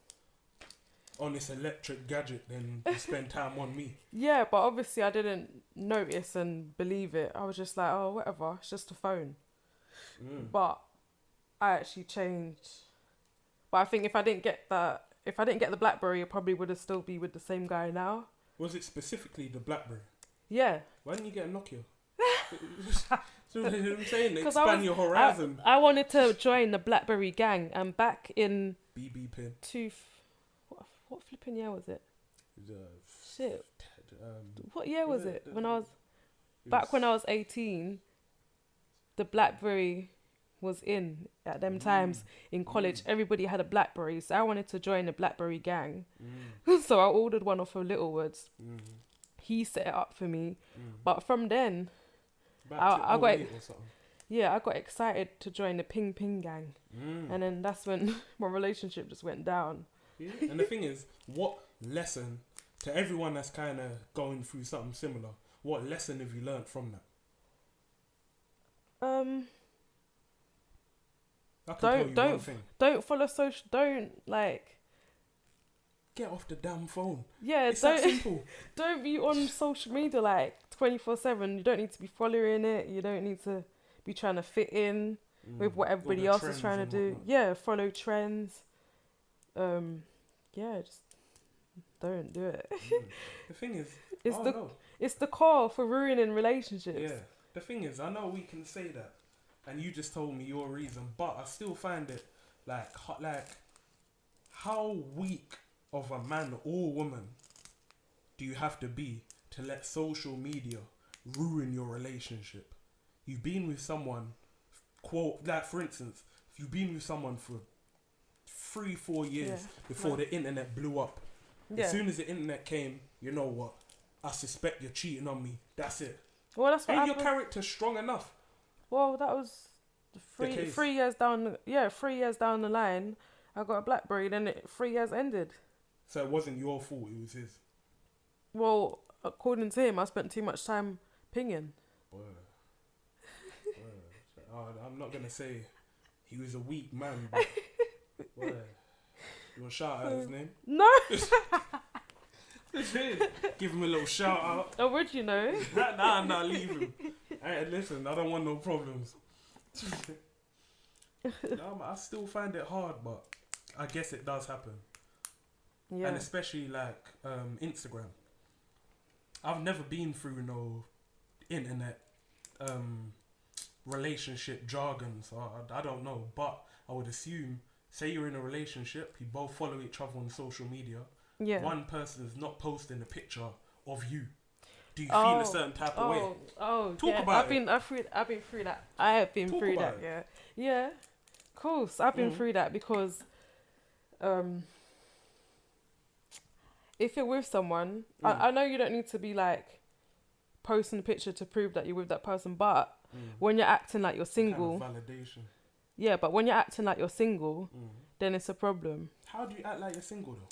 on this electric gadget than he spent time on me? Yeah, but obviously I didn't notice and believe it. I was just like, oh, whatever, it's just a phone. But I actually changed. But I think if I didn't get the BlackBerry, I probably would have still be with the same guy now. Was it specifically the BlackBerry? Yeah. Why didn't you get a Nokia? So I'm saying, expand your horizon. I wanted to join the BlackBerry gang, and back in BB pin. What flipping year was it? Shit. What year was it? When I was 18, the BlackBerry was in at them times in college. Everybody had a BlackBerry, so I wanted to join the BlackBerry gang. So I ordered one off of Littlewoods. He set it up for me, but from then, I got excited to join the Ping Ping gang, and then that's when my relationship just went down. Yeah. And the thing is, what lesson, to everyone that's kind of going through something similar, what lesson have you learned from that? Don't follow social. Don't like. Get off the damn phone. Yeah, it's that simple. Don't be on social media like 24/7. You don't need to be following it. You don't need to be trying to fit in with what everybody else is trying to do. Whatnot. Yeah, follow trends. Just don't do it. The thing is, it's the core for ruining relationships. Yeah. The thing is, I know we can say that, and you just told me your reason, but I still find it like how weak of a man or woman do you have to be to let social media ruin your relationship? You've been with someone, for instance, if you've been with someone for 3-4 years before the internet blew up. As soon as the internet came, you know what? I suspect you're cheating on me. That's it. Well, that's what Ain't your character strong enough? Well, that was 3 years down. 3 years down the line, I got a BlackBerry. Then 3 years ended. So it wasn't your fault, it was his? Well, according to him, I spent too much time pinging. I'm not going to say he was a weak man, but you want to shout out his name? No! Give him a little shout out. Oh, would you know? Nah, leave him. Hey, listen, I don't want no problems. I still find it hard, but I guess it does happen. Yeah. And especially like Instagram. I've never been through no internet relationship jargon, so I don't know, but I would assume, say you're in a relationship, you both follow each other on social media. Yeah. One person is not posting a picture of you. Do you feel a certain type of way? Talk about I've been through that. I have been through that. Yeah. Yeah. Of course, I've been through that because, if you're with someone, I know you don't need to be like posting a picture to prove that you're with that person, but when you're acting like you're single, kind of validation. Yeah, but when you're acting like you're single, then it's a problem. How do you act like you're single though?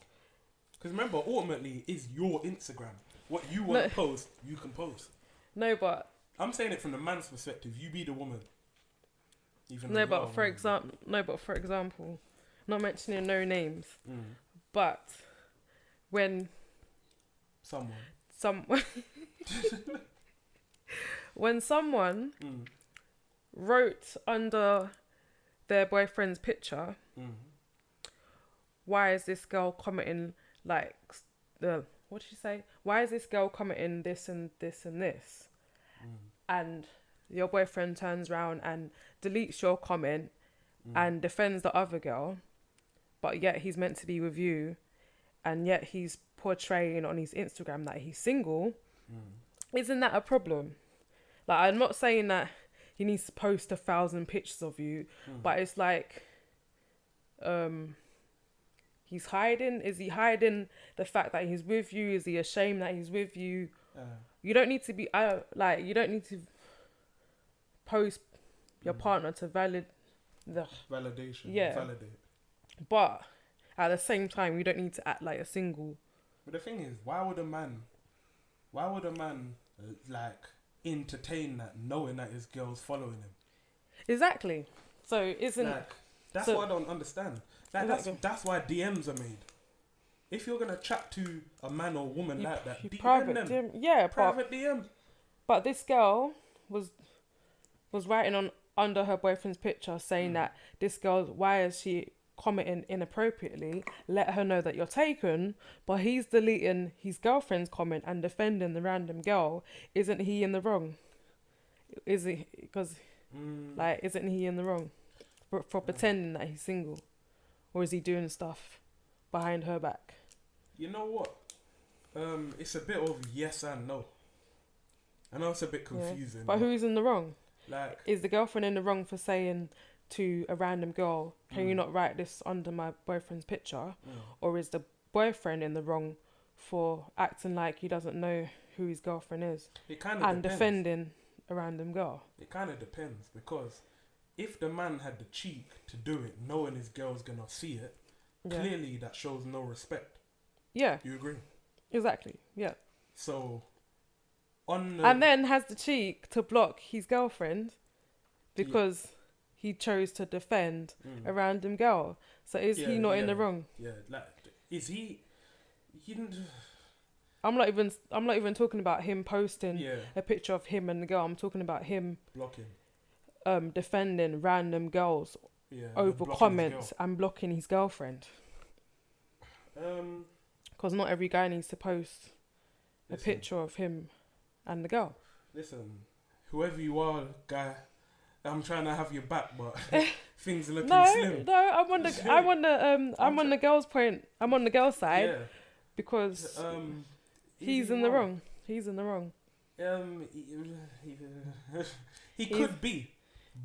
Because remember, ultimately, it's your Instagram. What you want to post, you can post. No, but I'm saying it from the man's perspective. You be the woman. For example, not mentioning no names, but when when someone wrote under their boyfriend's picture, why is this girl commenting like what did she say? Why is this girl commenting this and this and this? And your boyfriend turns around and deletes your comment and defends the other girl, but yet he's meant to be with you, and yet he's portraying on his Instagram that he's single. Isn't that a problem? Like, I'm not saying that he needs to post 1,000 pictures of you, but it's like, he's hiding. Is he hiding the fact that he's with you? Is he ashamed that he's with you? You don't need to be you don't need to post your partner to validation. Yeah. Validate. But at the same time, you don't need to act like you're single. But the thing is, why would a man like entertain that, knowing that his girl's following him? Exactly. So isn't like, that's what I don't understand. Like exactly. That's why DMs are made. If you're gonna chat to a man or woman like that, DM private them. DM, yeah, private DM. But this girl was writing under her boyfriend's picture saying that this girl, why is she commenting inappropriately? Let her know that you're taken. But he's deleting his girlfriend's comment and defending the random girl. Isn't he in the wrong? Is he? Because isn't he in the wrong for pretending that he's single, or is he doing stuff behind her back? You know what? It's a bit of yes and no. I know it's a bit confusing. But who's in the wrong? Like, is the girlfriend in the wrong for saying to a random girl, can you not write this under my boyfriend's picture? Or is the boyfriend in the wrong for acting like he doesn't know who his girlfriend is and defending a random girl? It kind of depends, because if the man had the cheek to do it knowing his girl's gonna see it, clearly that shows no respect. Yeah. You agree? Exactly, yeah. So, and then has the cheek to block his girlfriend because he chose to defend a random girl. So is he not in the wrong? Yeah, like, is he? I'm not even talking about him posting a picture of him and the girl. I'm talking about him blocking, defending random girls over comments and blocking his girlfriend. Because not every guy needs to post a picture of him and the girl. Listen, whoever you are, guy, I'm trying to have your back, but things are looking slim. No, I'm on the girl's point. I'm on the girl's side because he's in the wrong. He's in the wrong. He could be,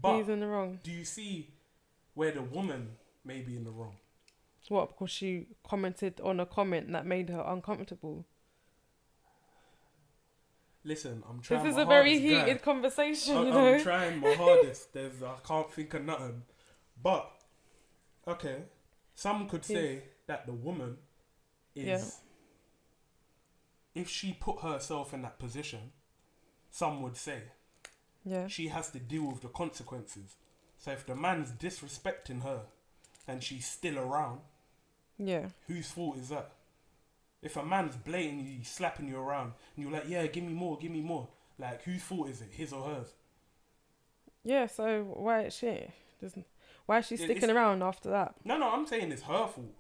but he's in the wrong. Do you see where the woman may be in the wrong? What? Because she commented on a comment that made her uncomfortable. Listen, I'm trying. This is a very heated conversation. I'm trying my hardest. I can't think of nothing. But okay, some could say that the woman is, if she put herself in that position, some would say, she has to deal with the consequences. So if the man's disrespecting her, and she's still around, whose fault is that? If a man's blatantly slapping you around and you're like, give me more, like, whose fault is it? His or hers? Yeah, so why is she sticking around after that? No, I'm saying it's her fault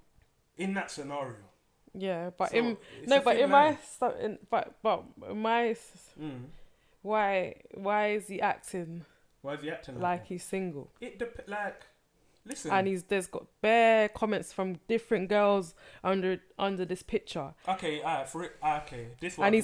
in that scenario. Yeah, but Why is he acting Why is he acting like he's single? Listen. And there's got bare comments from different girls under this picture. Okay, okay. This one. And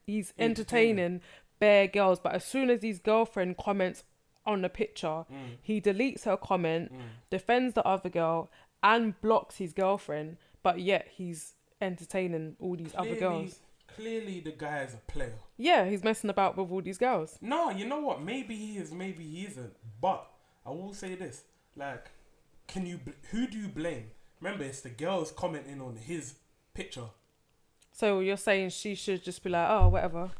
he's entertaining bare girls, but as soon as his girlfriend comments on the picture, he deletes her comment, defends the other girl, and blocks his girlfriend. But yet he's entertaining all these other girls. Clearly, the guy is a player. Yeah, he's messing about with all these girls. No, you know what? Maybe he is, maybe he isn't. But I will say this: like, who do you blame? Remember, it's the girls commenting on his picture. So you're saying she should just be like, oh, whatever.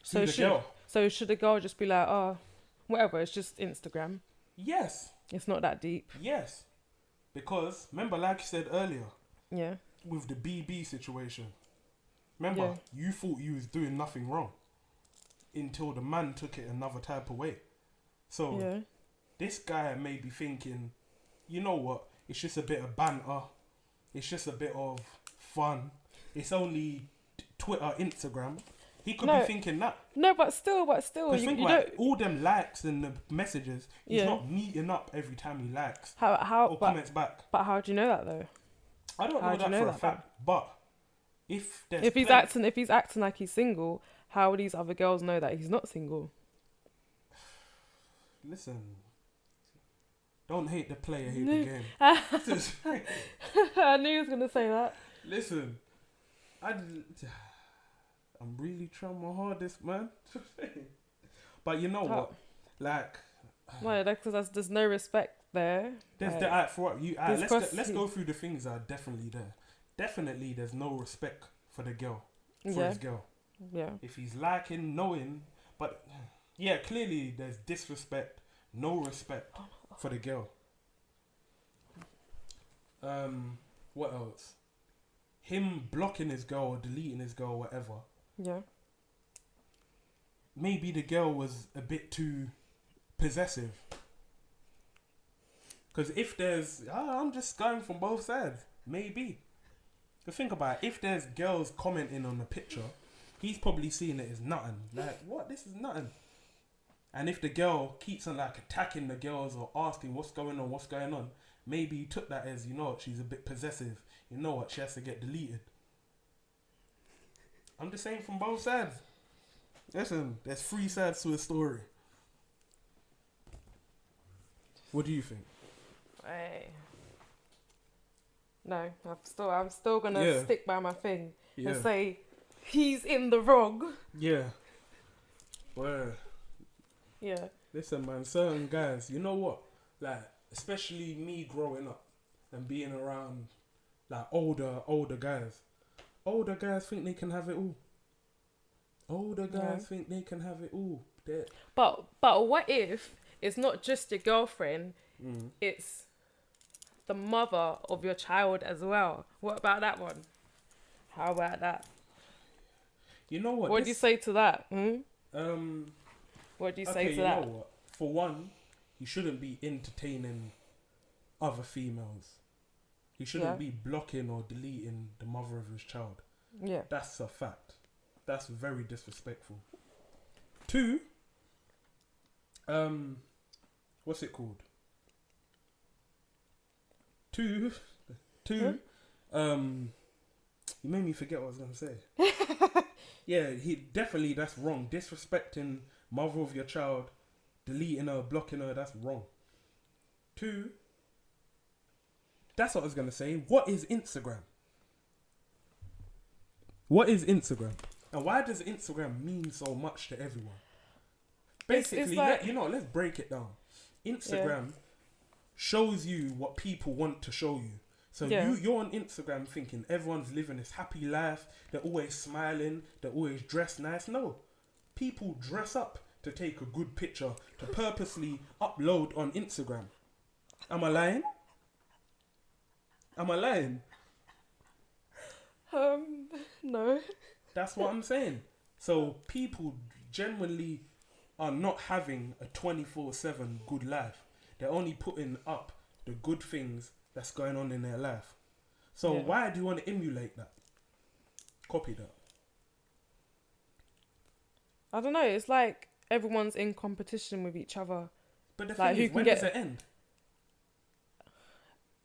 So should the girl just be like, oh, whatever? It's just Instagram. Yes. It's not that deep. Yes, because remember, like you said earlier. Yeah. With the BB situation. Remember, you thought you was doing nothing wrong until the man took it another type of way. So this guy may be thinking, you know what? It's just a bit of banter. It's just a bit of fun. It's only Twitter, Instagram. He could be thinking that. No, but still. Think about all them likes and the messages. He's not meeting up every time he likes or comments back. But how do you know that though? I don't know that for a fact. But if he's acting like he's single, how would these other girls know that he's not single? Listen, don't hate the player, hate the game. I knew he was gonna say that. Listen, I'm really trying my hardest, man. But you know what? Like, why? Because there's no respect there. Let's go through the things that are definitely there. Definitely, there's no respect for the girl, for his girl. Yeah. If he's liking, knowing, but yeah, clearly there's disrespect, no respect for the girl. What else? Him blocking his girl or deleting his girl, whatever. Yeah. Maybe the girl was a bit too possessive. Because if there's... I'm just going from both sides. Maybe. But think about it. If there's girls commenting on the picture, he's probably seeing it as nothing. Like, what? This is nothing. And if the girl keeps on like attacking the girls or asking what's going on, maybe he took that as, you know what, she's a bit possessive. You know what, she has to get deleted. I'm just saying from both sides. Listen, there's three sides to a story. What do you think? Hey. No, I'm still gonna stick by my thing and say he's in the wrong. Yeah. Well. Yeah. Listen, man, certain guys, you know what? Like, especially me growing up and being around like older guys. Older guys think they can have it all. Older guys think they can have it all. But what if it's not just your girlfriend, it's the mother of your child as well? What about that one? How about that? You know what? What do you say to that? What do you say to that? You know what? For one, he shouldn't be entertaining other females. He shouldn't be blocking or deleting the mother of his child. Yeah. That's a fact. That's very disrespectful. Two, what's it called? Two, you made me forget what I was going to say. Yeah, that's wrong. Disrespecting mother of your child, deleting her, blocking her, that's wrong. Two, that's what I was going to say. What is Instagram? What is Instagram? And why does Instagram mean so much to everyone? Basically, let's break it down. Instagram shows you what people want to show you. So you're on Instagram thinking everyone's living this happy life. They're always smiling. They're always dressed nice. No. People dress up to take a good picture to purposely upload on Instagram. Am I lying? No. That's what I'm saying. So people genuinely are not having a 24/7 good life. They're only putting up the good things that's going on in their life. So why do you want to emulate that? Copy that. I don't know. It's like everyone's in competition with each other. But the Like, thing who is, can when get- does it end?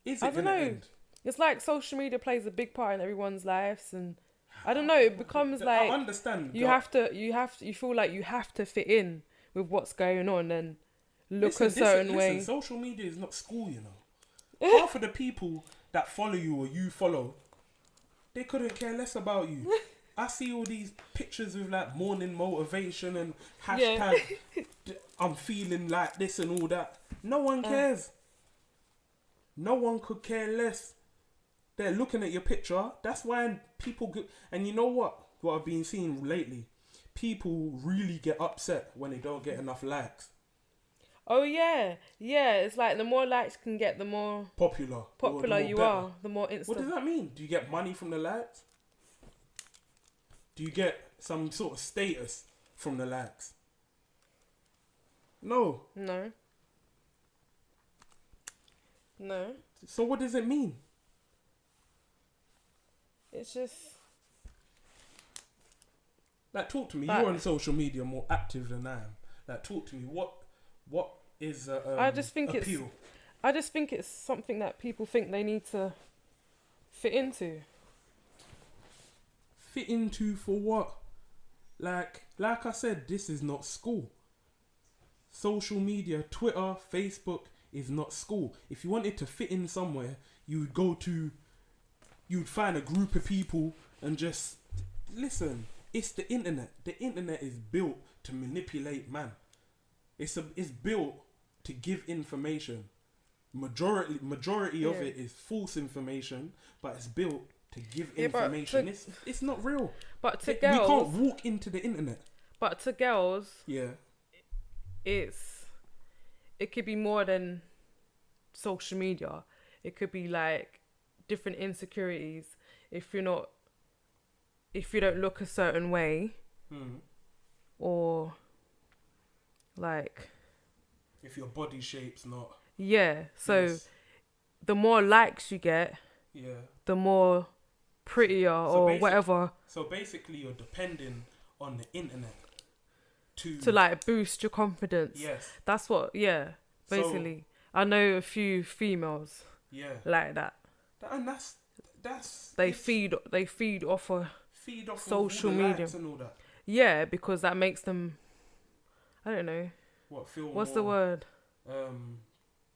Is I it don't gonna know. end? It's like social media plays a big part in everyone's lives, and I don't know. It becomes I like understand. you feel like you have to fit in with what's going on and look a certain way. Social media is not school, you know. Half of the people that follow you or you follow, they couldn't care less about you. I see all these pictures with like morning motivation and hashtag I'm feeling like this and all that. No one cares. No one could care less. They're looking at your picture. That's why people get... And you know what? What I've been seeing lately? People really get upset when they don't get enough likes. Oh yeah. It's like the more likes you can get, the more Popular popular the more you better. are, the more instant. What does that mean? Do you get money from the likes? Do you get some sort of status from the likes? No. No. So what does it mean? It's just Like, talk to me. Like, You're on social media more active than I am. Like, talk to me. What is I just think appeal? it's something that people think they need to fit into. Fit into for what? Like I said, this is not school. Social media, Twitter, Facebook is not school. If you wanted to fit in somewhere, you'd find a group of people and just listen. It's the internet. The internet is built to manipulate man. It's built to give information. Majority of it is false information, but it's built to give information. It's not real. But to we girls, can't walk into the internet. But to girls, Yeah. it could be more than social media. It could be like different insecurities. If you don't look a certain way, or like if your body shape's not. Yeah. So the more likes you get, the more prettier or whatever. So basically, you're depending on the internet to like boost your confidence. Yes. That's what. Yeah. Basically, I know a few females. Yeah. Like that. And that's they feed off of social all the media and all that. Yeah, because that makes them, I don't know. What's the word?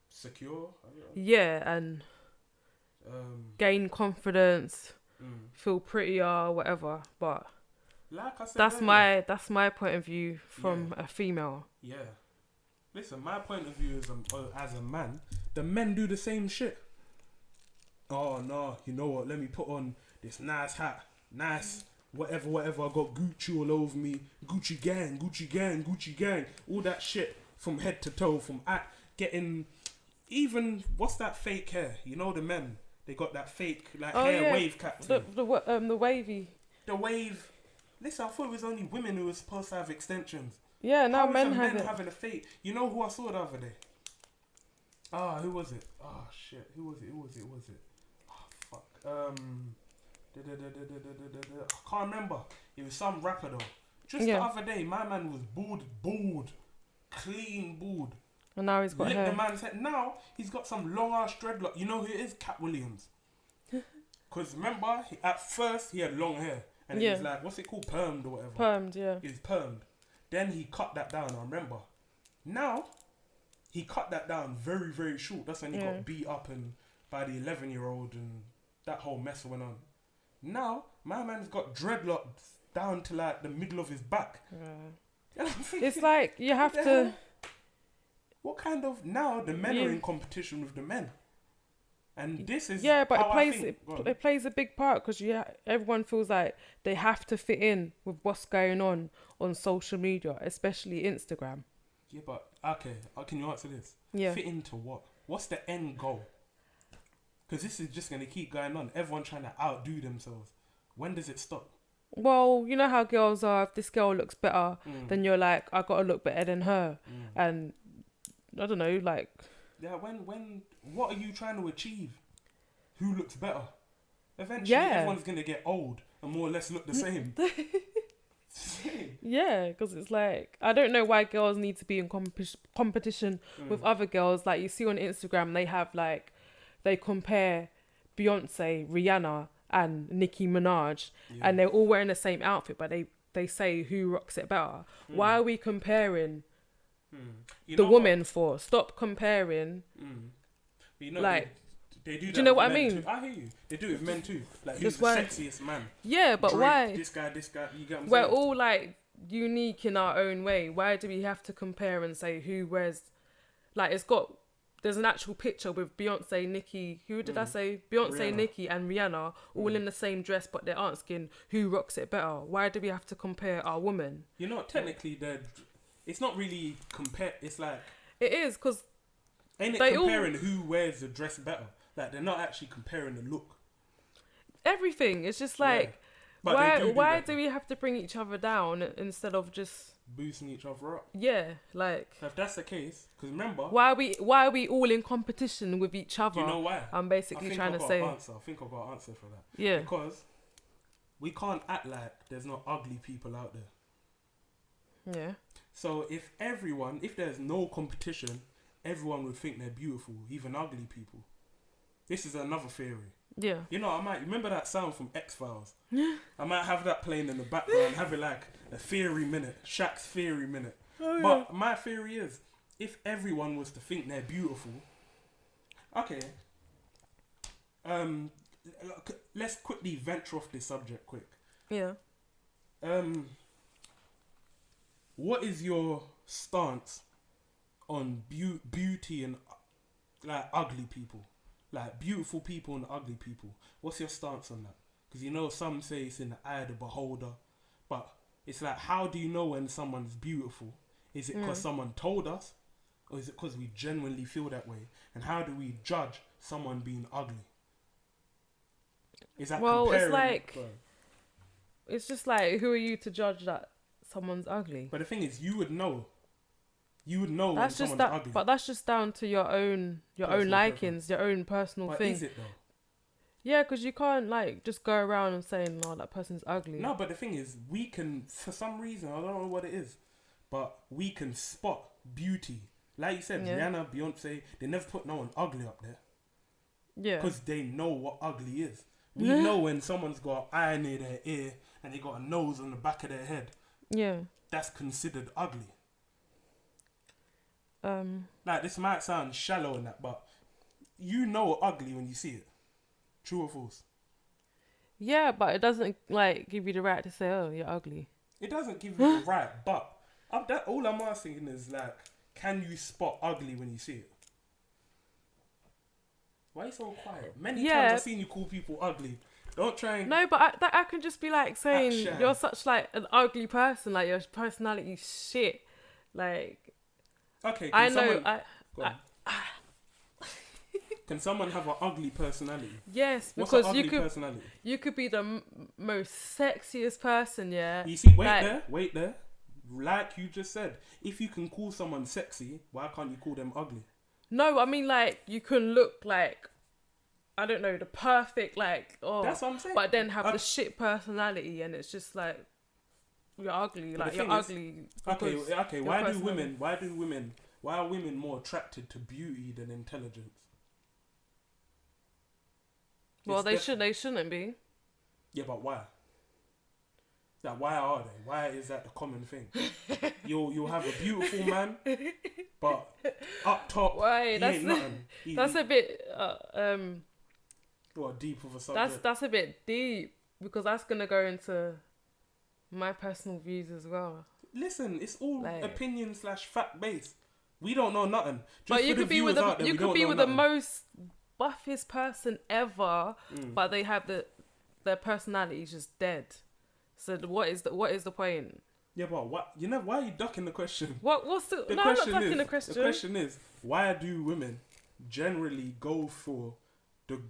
Secure. Yeah, and gain confidence, feel prettier, whatever. But like I said that's my point of view from a female. Yeah. Listen, my point of view is as a man, the men do the same shit. Oh no, you know what? Let me put on this nice hat, nice whatever. I got Gucci all over me, Gucci gang, all that shit from head to toe. From getting even what's that fake hair? You know the men, they got that fake hair wave cap. The wavy. The wave. Listen, I thought it was only women who were supposed to have extensions. Yeah, now men have men it. having a fake. You know who I saw the other day? Who was it? Oh shit, who was it? Oh fuck. I can't remember. It was some rapper though. Just the other day, my man was bald, clean bald. And now he's got hair. The man's head. Now he's got some long ass dreadlock. You know who it is? Cat Williams. Because remember, at first he had long hair. And it was like, what's it called? Permed or whatever. Permed, yeah. It was permed. Then he cut that down, I remember. Now, he cut that down very, very short. That's when he got beat up and by the 11-year-old and that whole mess went on. Now, my man's got dreadlocks down to like the middle of his back. Yeah. It's like, you have to... What kind of... Now, the men are in competition with the men. And this is but how it plays a big part because everyone feels like they have to fit in with what's going on social media, especially Instagram. Yeah, but okay, can you answer this? Yeah. Fit into what? What's the end goal? Because this is just going to keep going on. Everyone trying to outdo themselves. When does it stop? Well, you know how girls are. If this girl looks better, then you're like, I got to look better than her. And I don't know, like... Yeah, when what are you trying to achieve? Who looks better? Eventually, everyone's going to get old and more or less look the same. saying. Yeah, because it's like, I don't know why girls need to be in competition with other girls. Like, you see on Instagram, they have like, they compare Beyonce, Rihanna, and Nicki Minaj, and they're all wearing the same outfit, but they say who rocks it better. Why are we comparing the woman for? Stop comparing. You know, like, they do that. do you know with what I men mean? too. I hear you. They do it with men too. Like, who's Just the why- sexiest man? Yeah, but Drake, why? This guy. You get what I'm We're saying? all like unique in our own way. Why do we have to compare and say who wears? Like, there's an actual picture with Beyonce, Nicki. Who did I say? Beyonce, Rihanna. Nicki, and Rihanna all in the same dress, but they're asking who rocks it better. Why do we have to compare our woman? You know, technically, it's not really compare. It's like, It is, because ain't it they comparing who wears the dress better? Like, they're not actually comparing the look. everything. It's just like, But they do why that. do we have to bring each other down instead of just Boosting each other up. yeah, like, So if that's the case, because remember, why are we all in competition with each other? do you know why? I'm basically trying to say, I think I've got an answer for that. yeah, Because we can't act like there's not ugly people out there. yeah, So if there's no competition, everyone would think they're beautiful, even ugly people. This is another theory. yeah. You know, I might remember that sound from X-Files. I might have that playing in the background, have it like a theory minute, Shaq's theory minute. Oh, But my theory is, if everyone was to think they're beautiful, okay. Let's quickly venture off this subject quick. Yeah. What is your stance on beauty and like ugly people? Like beautiful people and ugly people. What's your stance on that? Because you know some say it's in the eye of the beholder, but it's like, how do you know when someone's beautiful? Is it because someone told us, or is it because we genuinely feel that way? And how do we judge someone being ugly? Is that Well, it's comparing? like, it's just like, who are you to judge that someone's ugly? But the thing is, you would know. You would know when That's just someone's that, ugly. but that's just down to your own Personal likings, your own personal But thing. is it though? Yeah, because you can't like just go around and saying, "No, that person's ugly." No, but the thing is, we can, for some reason, I don't know what it is, but we can spot beauty. Like you said, Yeah. Rihanna, Beyonce, they never put no one ugly up there Yeah. because they know what ugly is. We know when someone's got an eye near their ear and they got a nose on the back of their head. Yeah. That's considered ugly. Like, this might sound shallow and that, but you know ugly when you see it. True or false? Yeah, but it doesn't like give you the right to say, "Oh, you're ugly." It doesn't give you the right, but all I'm asking is, like, can you spot ugly when you see it? Why are you so quiet? Many times I've seen you call people ugly. Don't try and... No, but I can just be like saying Action. you're such like an ugly person, like your personality shit. Like, Okay, I know, Go on. Can someone have an ugly personality? yes, What's because an ugly you could personality? you could be the most sexiest person, yeah. You see, like, wait there. Like you just said, if you can call someone sexy, why can't you call them ugly? No, I mean like you can look like, I don't know, the perfect like, oh, That's what I'm saying. but then have the shit personality, and it's just like you're ugly, But like the you're thing is- ugly. Okay. your Why are women more attracted to beauty than intelligence? Well, It's they shouldn't be. Yeah, but why? Like, why are they? Why is that the common thing? You'll have a beautiful man, but up top, Why? he That's ain't nothing. that's a bit What deep of a subject. that's a bit deep, because that's gonna go into my personal views as well. Listen, it's all Like- opinion / fact based. We don't know nothing. Just But for you the could be with viewers out there, you we could don't be know with the nothing. most buffest person ever, but they have their personality is just dead. So what is the point? Yeah, but what? You know, why are you ducking the question? What's the? The No, I'm not question ducking is, the question. The question is, why do women generally go for the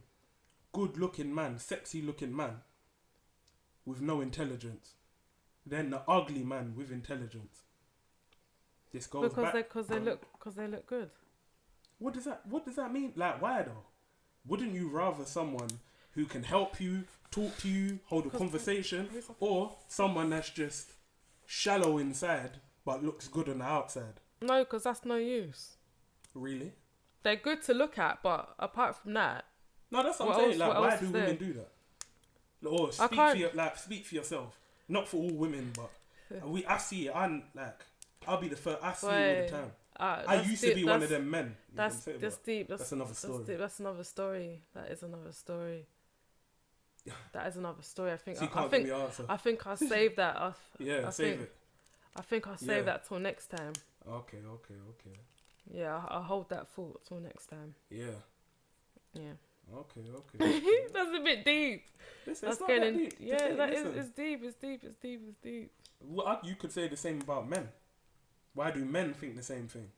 good-looking man, sexy-looking man, with no intelligence, then the ugly man with intelligence? This goes back Because they look good. What does that mean? Like, why though? Wouldn't you rather someone who can help you, talk to you, hold a conversation, or someone that's just shallow inside but looks good on the outside. No, because that's no use. Really? They're good to look at, but apart from that, No, that's what I'm saying. Like, why do women do that? Or speak for yourself. Not for all women, but I see it. I'll be the first. I see it all the time. I used to be one of them men. That's deep. That's another story. That's another story. That is another story. That is another story. I think. So you can't give me an answer. I think I'll save that. Save it. I think I'll save that till next time. Okay. Yeah, I'll hold that thought till next time. Yeah. Yeah. Okay. That's a bit deep. Listen, it's not that deep. Yeah, that is. It's deep. Well, you could say the same about men. Why do men think the same thing?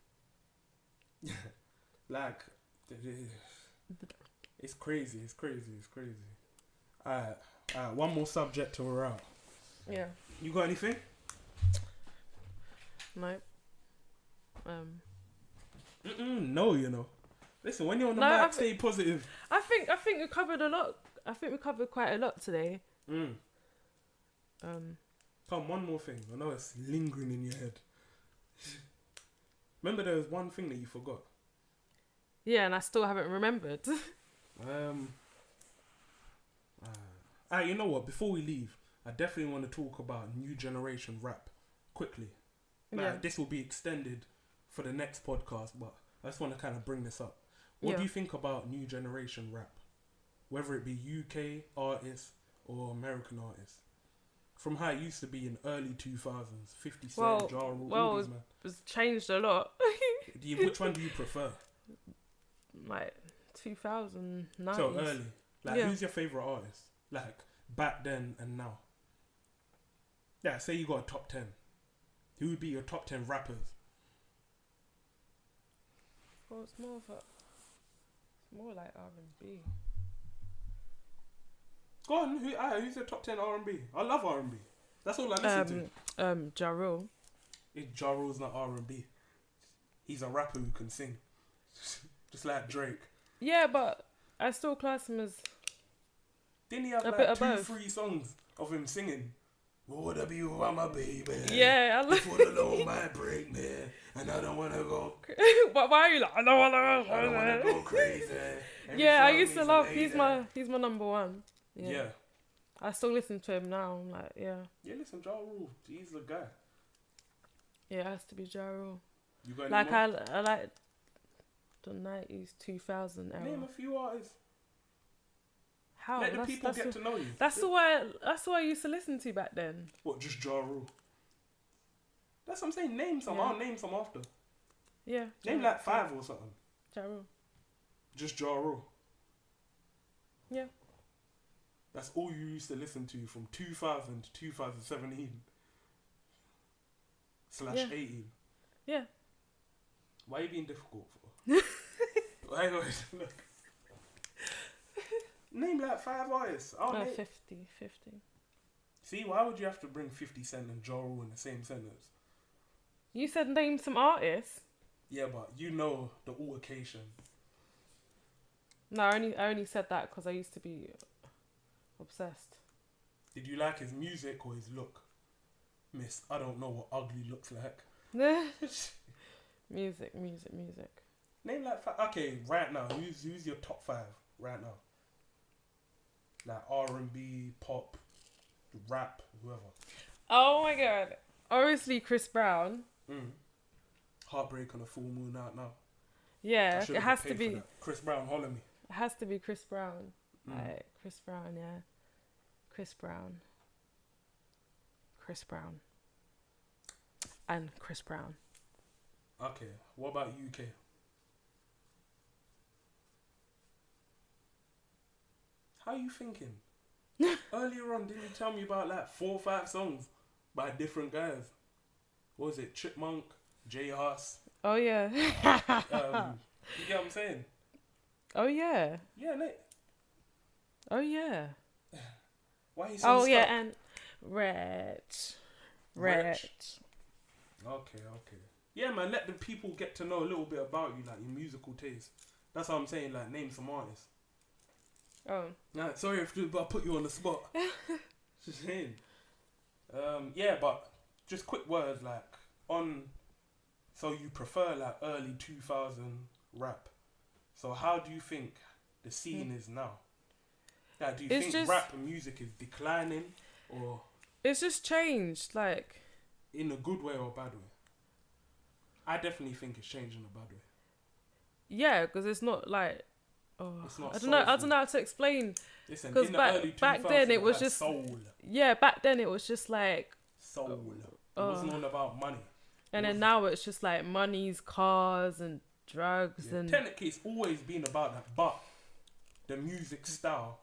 Like, it's crazy. Alright, one more subject to we're out. Yeah. You got anything? No. No, you know. Listen, when you're on the mic, stay positive. I think we covered a lot. I think we covered quite a lot today. Come, one more thing. I know it's lingering in your head. Remember, there was one thing that you forgot. Yeah, and I still haven't remembered. You know what? Before we leave, I definitely want to talk about new generation rap quickly. This will be extended for the next podcast, but I just want to kind of bring this up. What do you think about new generation rap? Whether it be UK artists or American artists? From how it used to be in early 2000s, 50 Cent, Ja Rule, all these, man. It's changed a lot. Which one do you prefer? Like 2009. So early. Who's your favourite artist? Like, back then and now. Yeah, say you got a top 10. Who would be your top 10 rappers? Well, it's more like R&B. Go on, who's your top 10 R&B? I love R&B. That's all I listen to. Ja Rule. Ja Rule's not R&B. He's a rapper who can sing. Just like Drake. Yeah, but I still class him as... Didn't he have like 2-3 songs of him singing? Would I be my baby? Yeah, I love before the low might break me, and I don't wanna go. But why are you like? I don't wanna go crazy. Yeah, I used to love. He's my number one. Yeah. I still listen to him now. I'm like, yeah. Yeah, listen, Ja Rule. He's the guy. Yeah, it has to be Ja Rule. You got like I like the 90s, 2000 era. Name a few artists. How? Let the people get to know you. That's the way I used to listen to back then. What, just Ja Rule? That's what I'm saying. Name some. I'll name some after. Yeah. Name like 5 or something. Ja Rule. Just Ja Rule. Yeah. That's all you used to listen to from 2000 to 2017. /18. Yeah. Why are you being difficult for? Why look. Name like 5 artists. No, 50. See, why would you have to bring 50 Cent and Ja Rule in the same sentence? You said name some artists. Yeah, but you know the altercation. No, I only said that because I used to be obsessed. Did you like his music or his look? Miss, I don't know what ugly looks like. Music. Name like 5. Okay, right now, who's your top 5 right now? Like R&B, pop, rap, whoever. Oh my god. Obviously Chris Brown. Heartbreak on a Full Moon out now. Yeah, it has to be. Chris Brown, holler me. It has to be Chris Brown. Like, Chris Brown, yeah. Chris Brown. And Chris Brown. Okay, what about UK? How are you thinking? Earlier on, didn't you tell me about like 4 or 5 songs by different guys? What was it? Chipmunk, J Huss. Oh yeah. You get what I'm saying? Oh yeah. Yeah, Nate. Oh yeah. Why are you so stuck? Yeah, and Wretch. Okay. Yeah, man, let the people get to know a little bit about you, like your musical taste. That's what I'm saying, like name some artists. Oh. Nah, sorry if I put you on the spot. Just saying. Yeah, but just quick words like on. So you prefer like early 2000 rap. So how do you think the scene is now? Like, do you think rap and music is declining, or it's just changed, like in a good way or bad way? I definitely think it's changed in a bad way. Yeah, because it's not like it's not I don't know how to explain. Listen, because back then it was just soul. Yeah, back then it was just like soul. It wasn't all about money. And then now it's just like monies, cars, and drugs, and technically it's always been about that, but the music style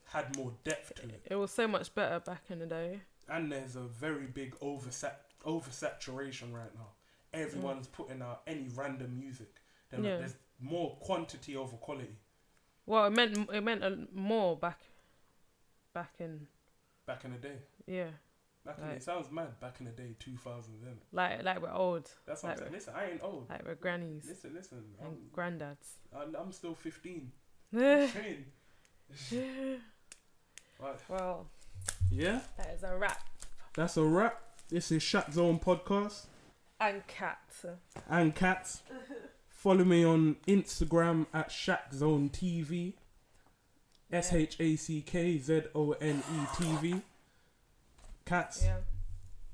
had more depth to it. It was so much better back in the day. And there's a very big oversaturation right now. Everyone's putting out any random music. There's more quantity over quality. Well, it meant more back in the day. Yeah. It sounds mad. Back in the day, 2000 then. Like we're old. That's what I'm saying. Listen, I ain't old. Like we're grannies. Listen. And granddads. I'm still 15. Right. Well. Yeah. That is a wrap. That's a wrap. This is ShackZone podcast. And cats. Follow me on Instagram at ShackZone TV. ShackZone TV. Cats. Yeah.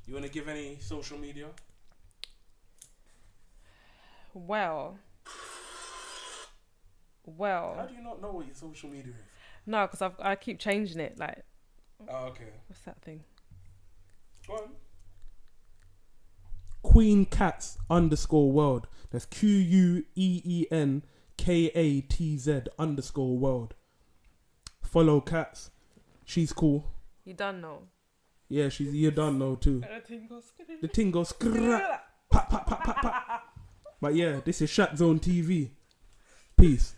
You want to give any social media? Well. How do you not know what your social media is? No, because I keep changing it. Like. Oh, okay. What's that thing? Go on. Queen Cats _world. That's QUEENKATZ _world. Follow Cats. She's cool. You done know. Yeah, you done know too. The thing goes pop. But yeah, this is ShackZone TV. Peace.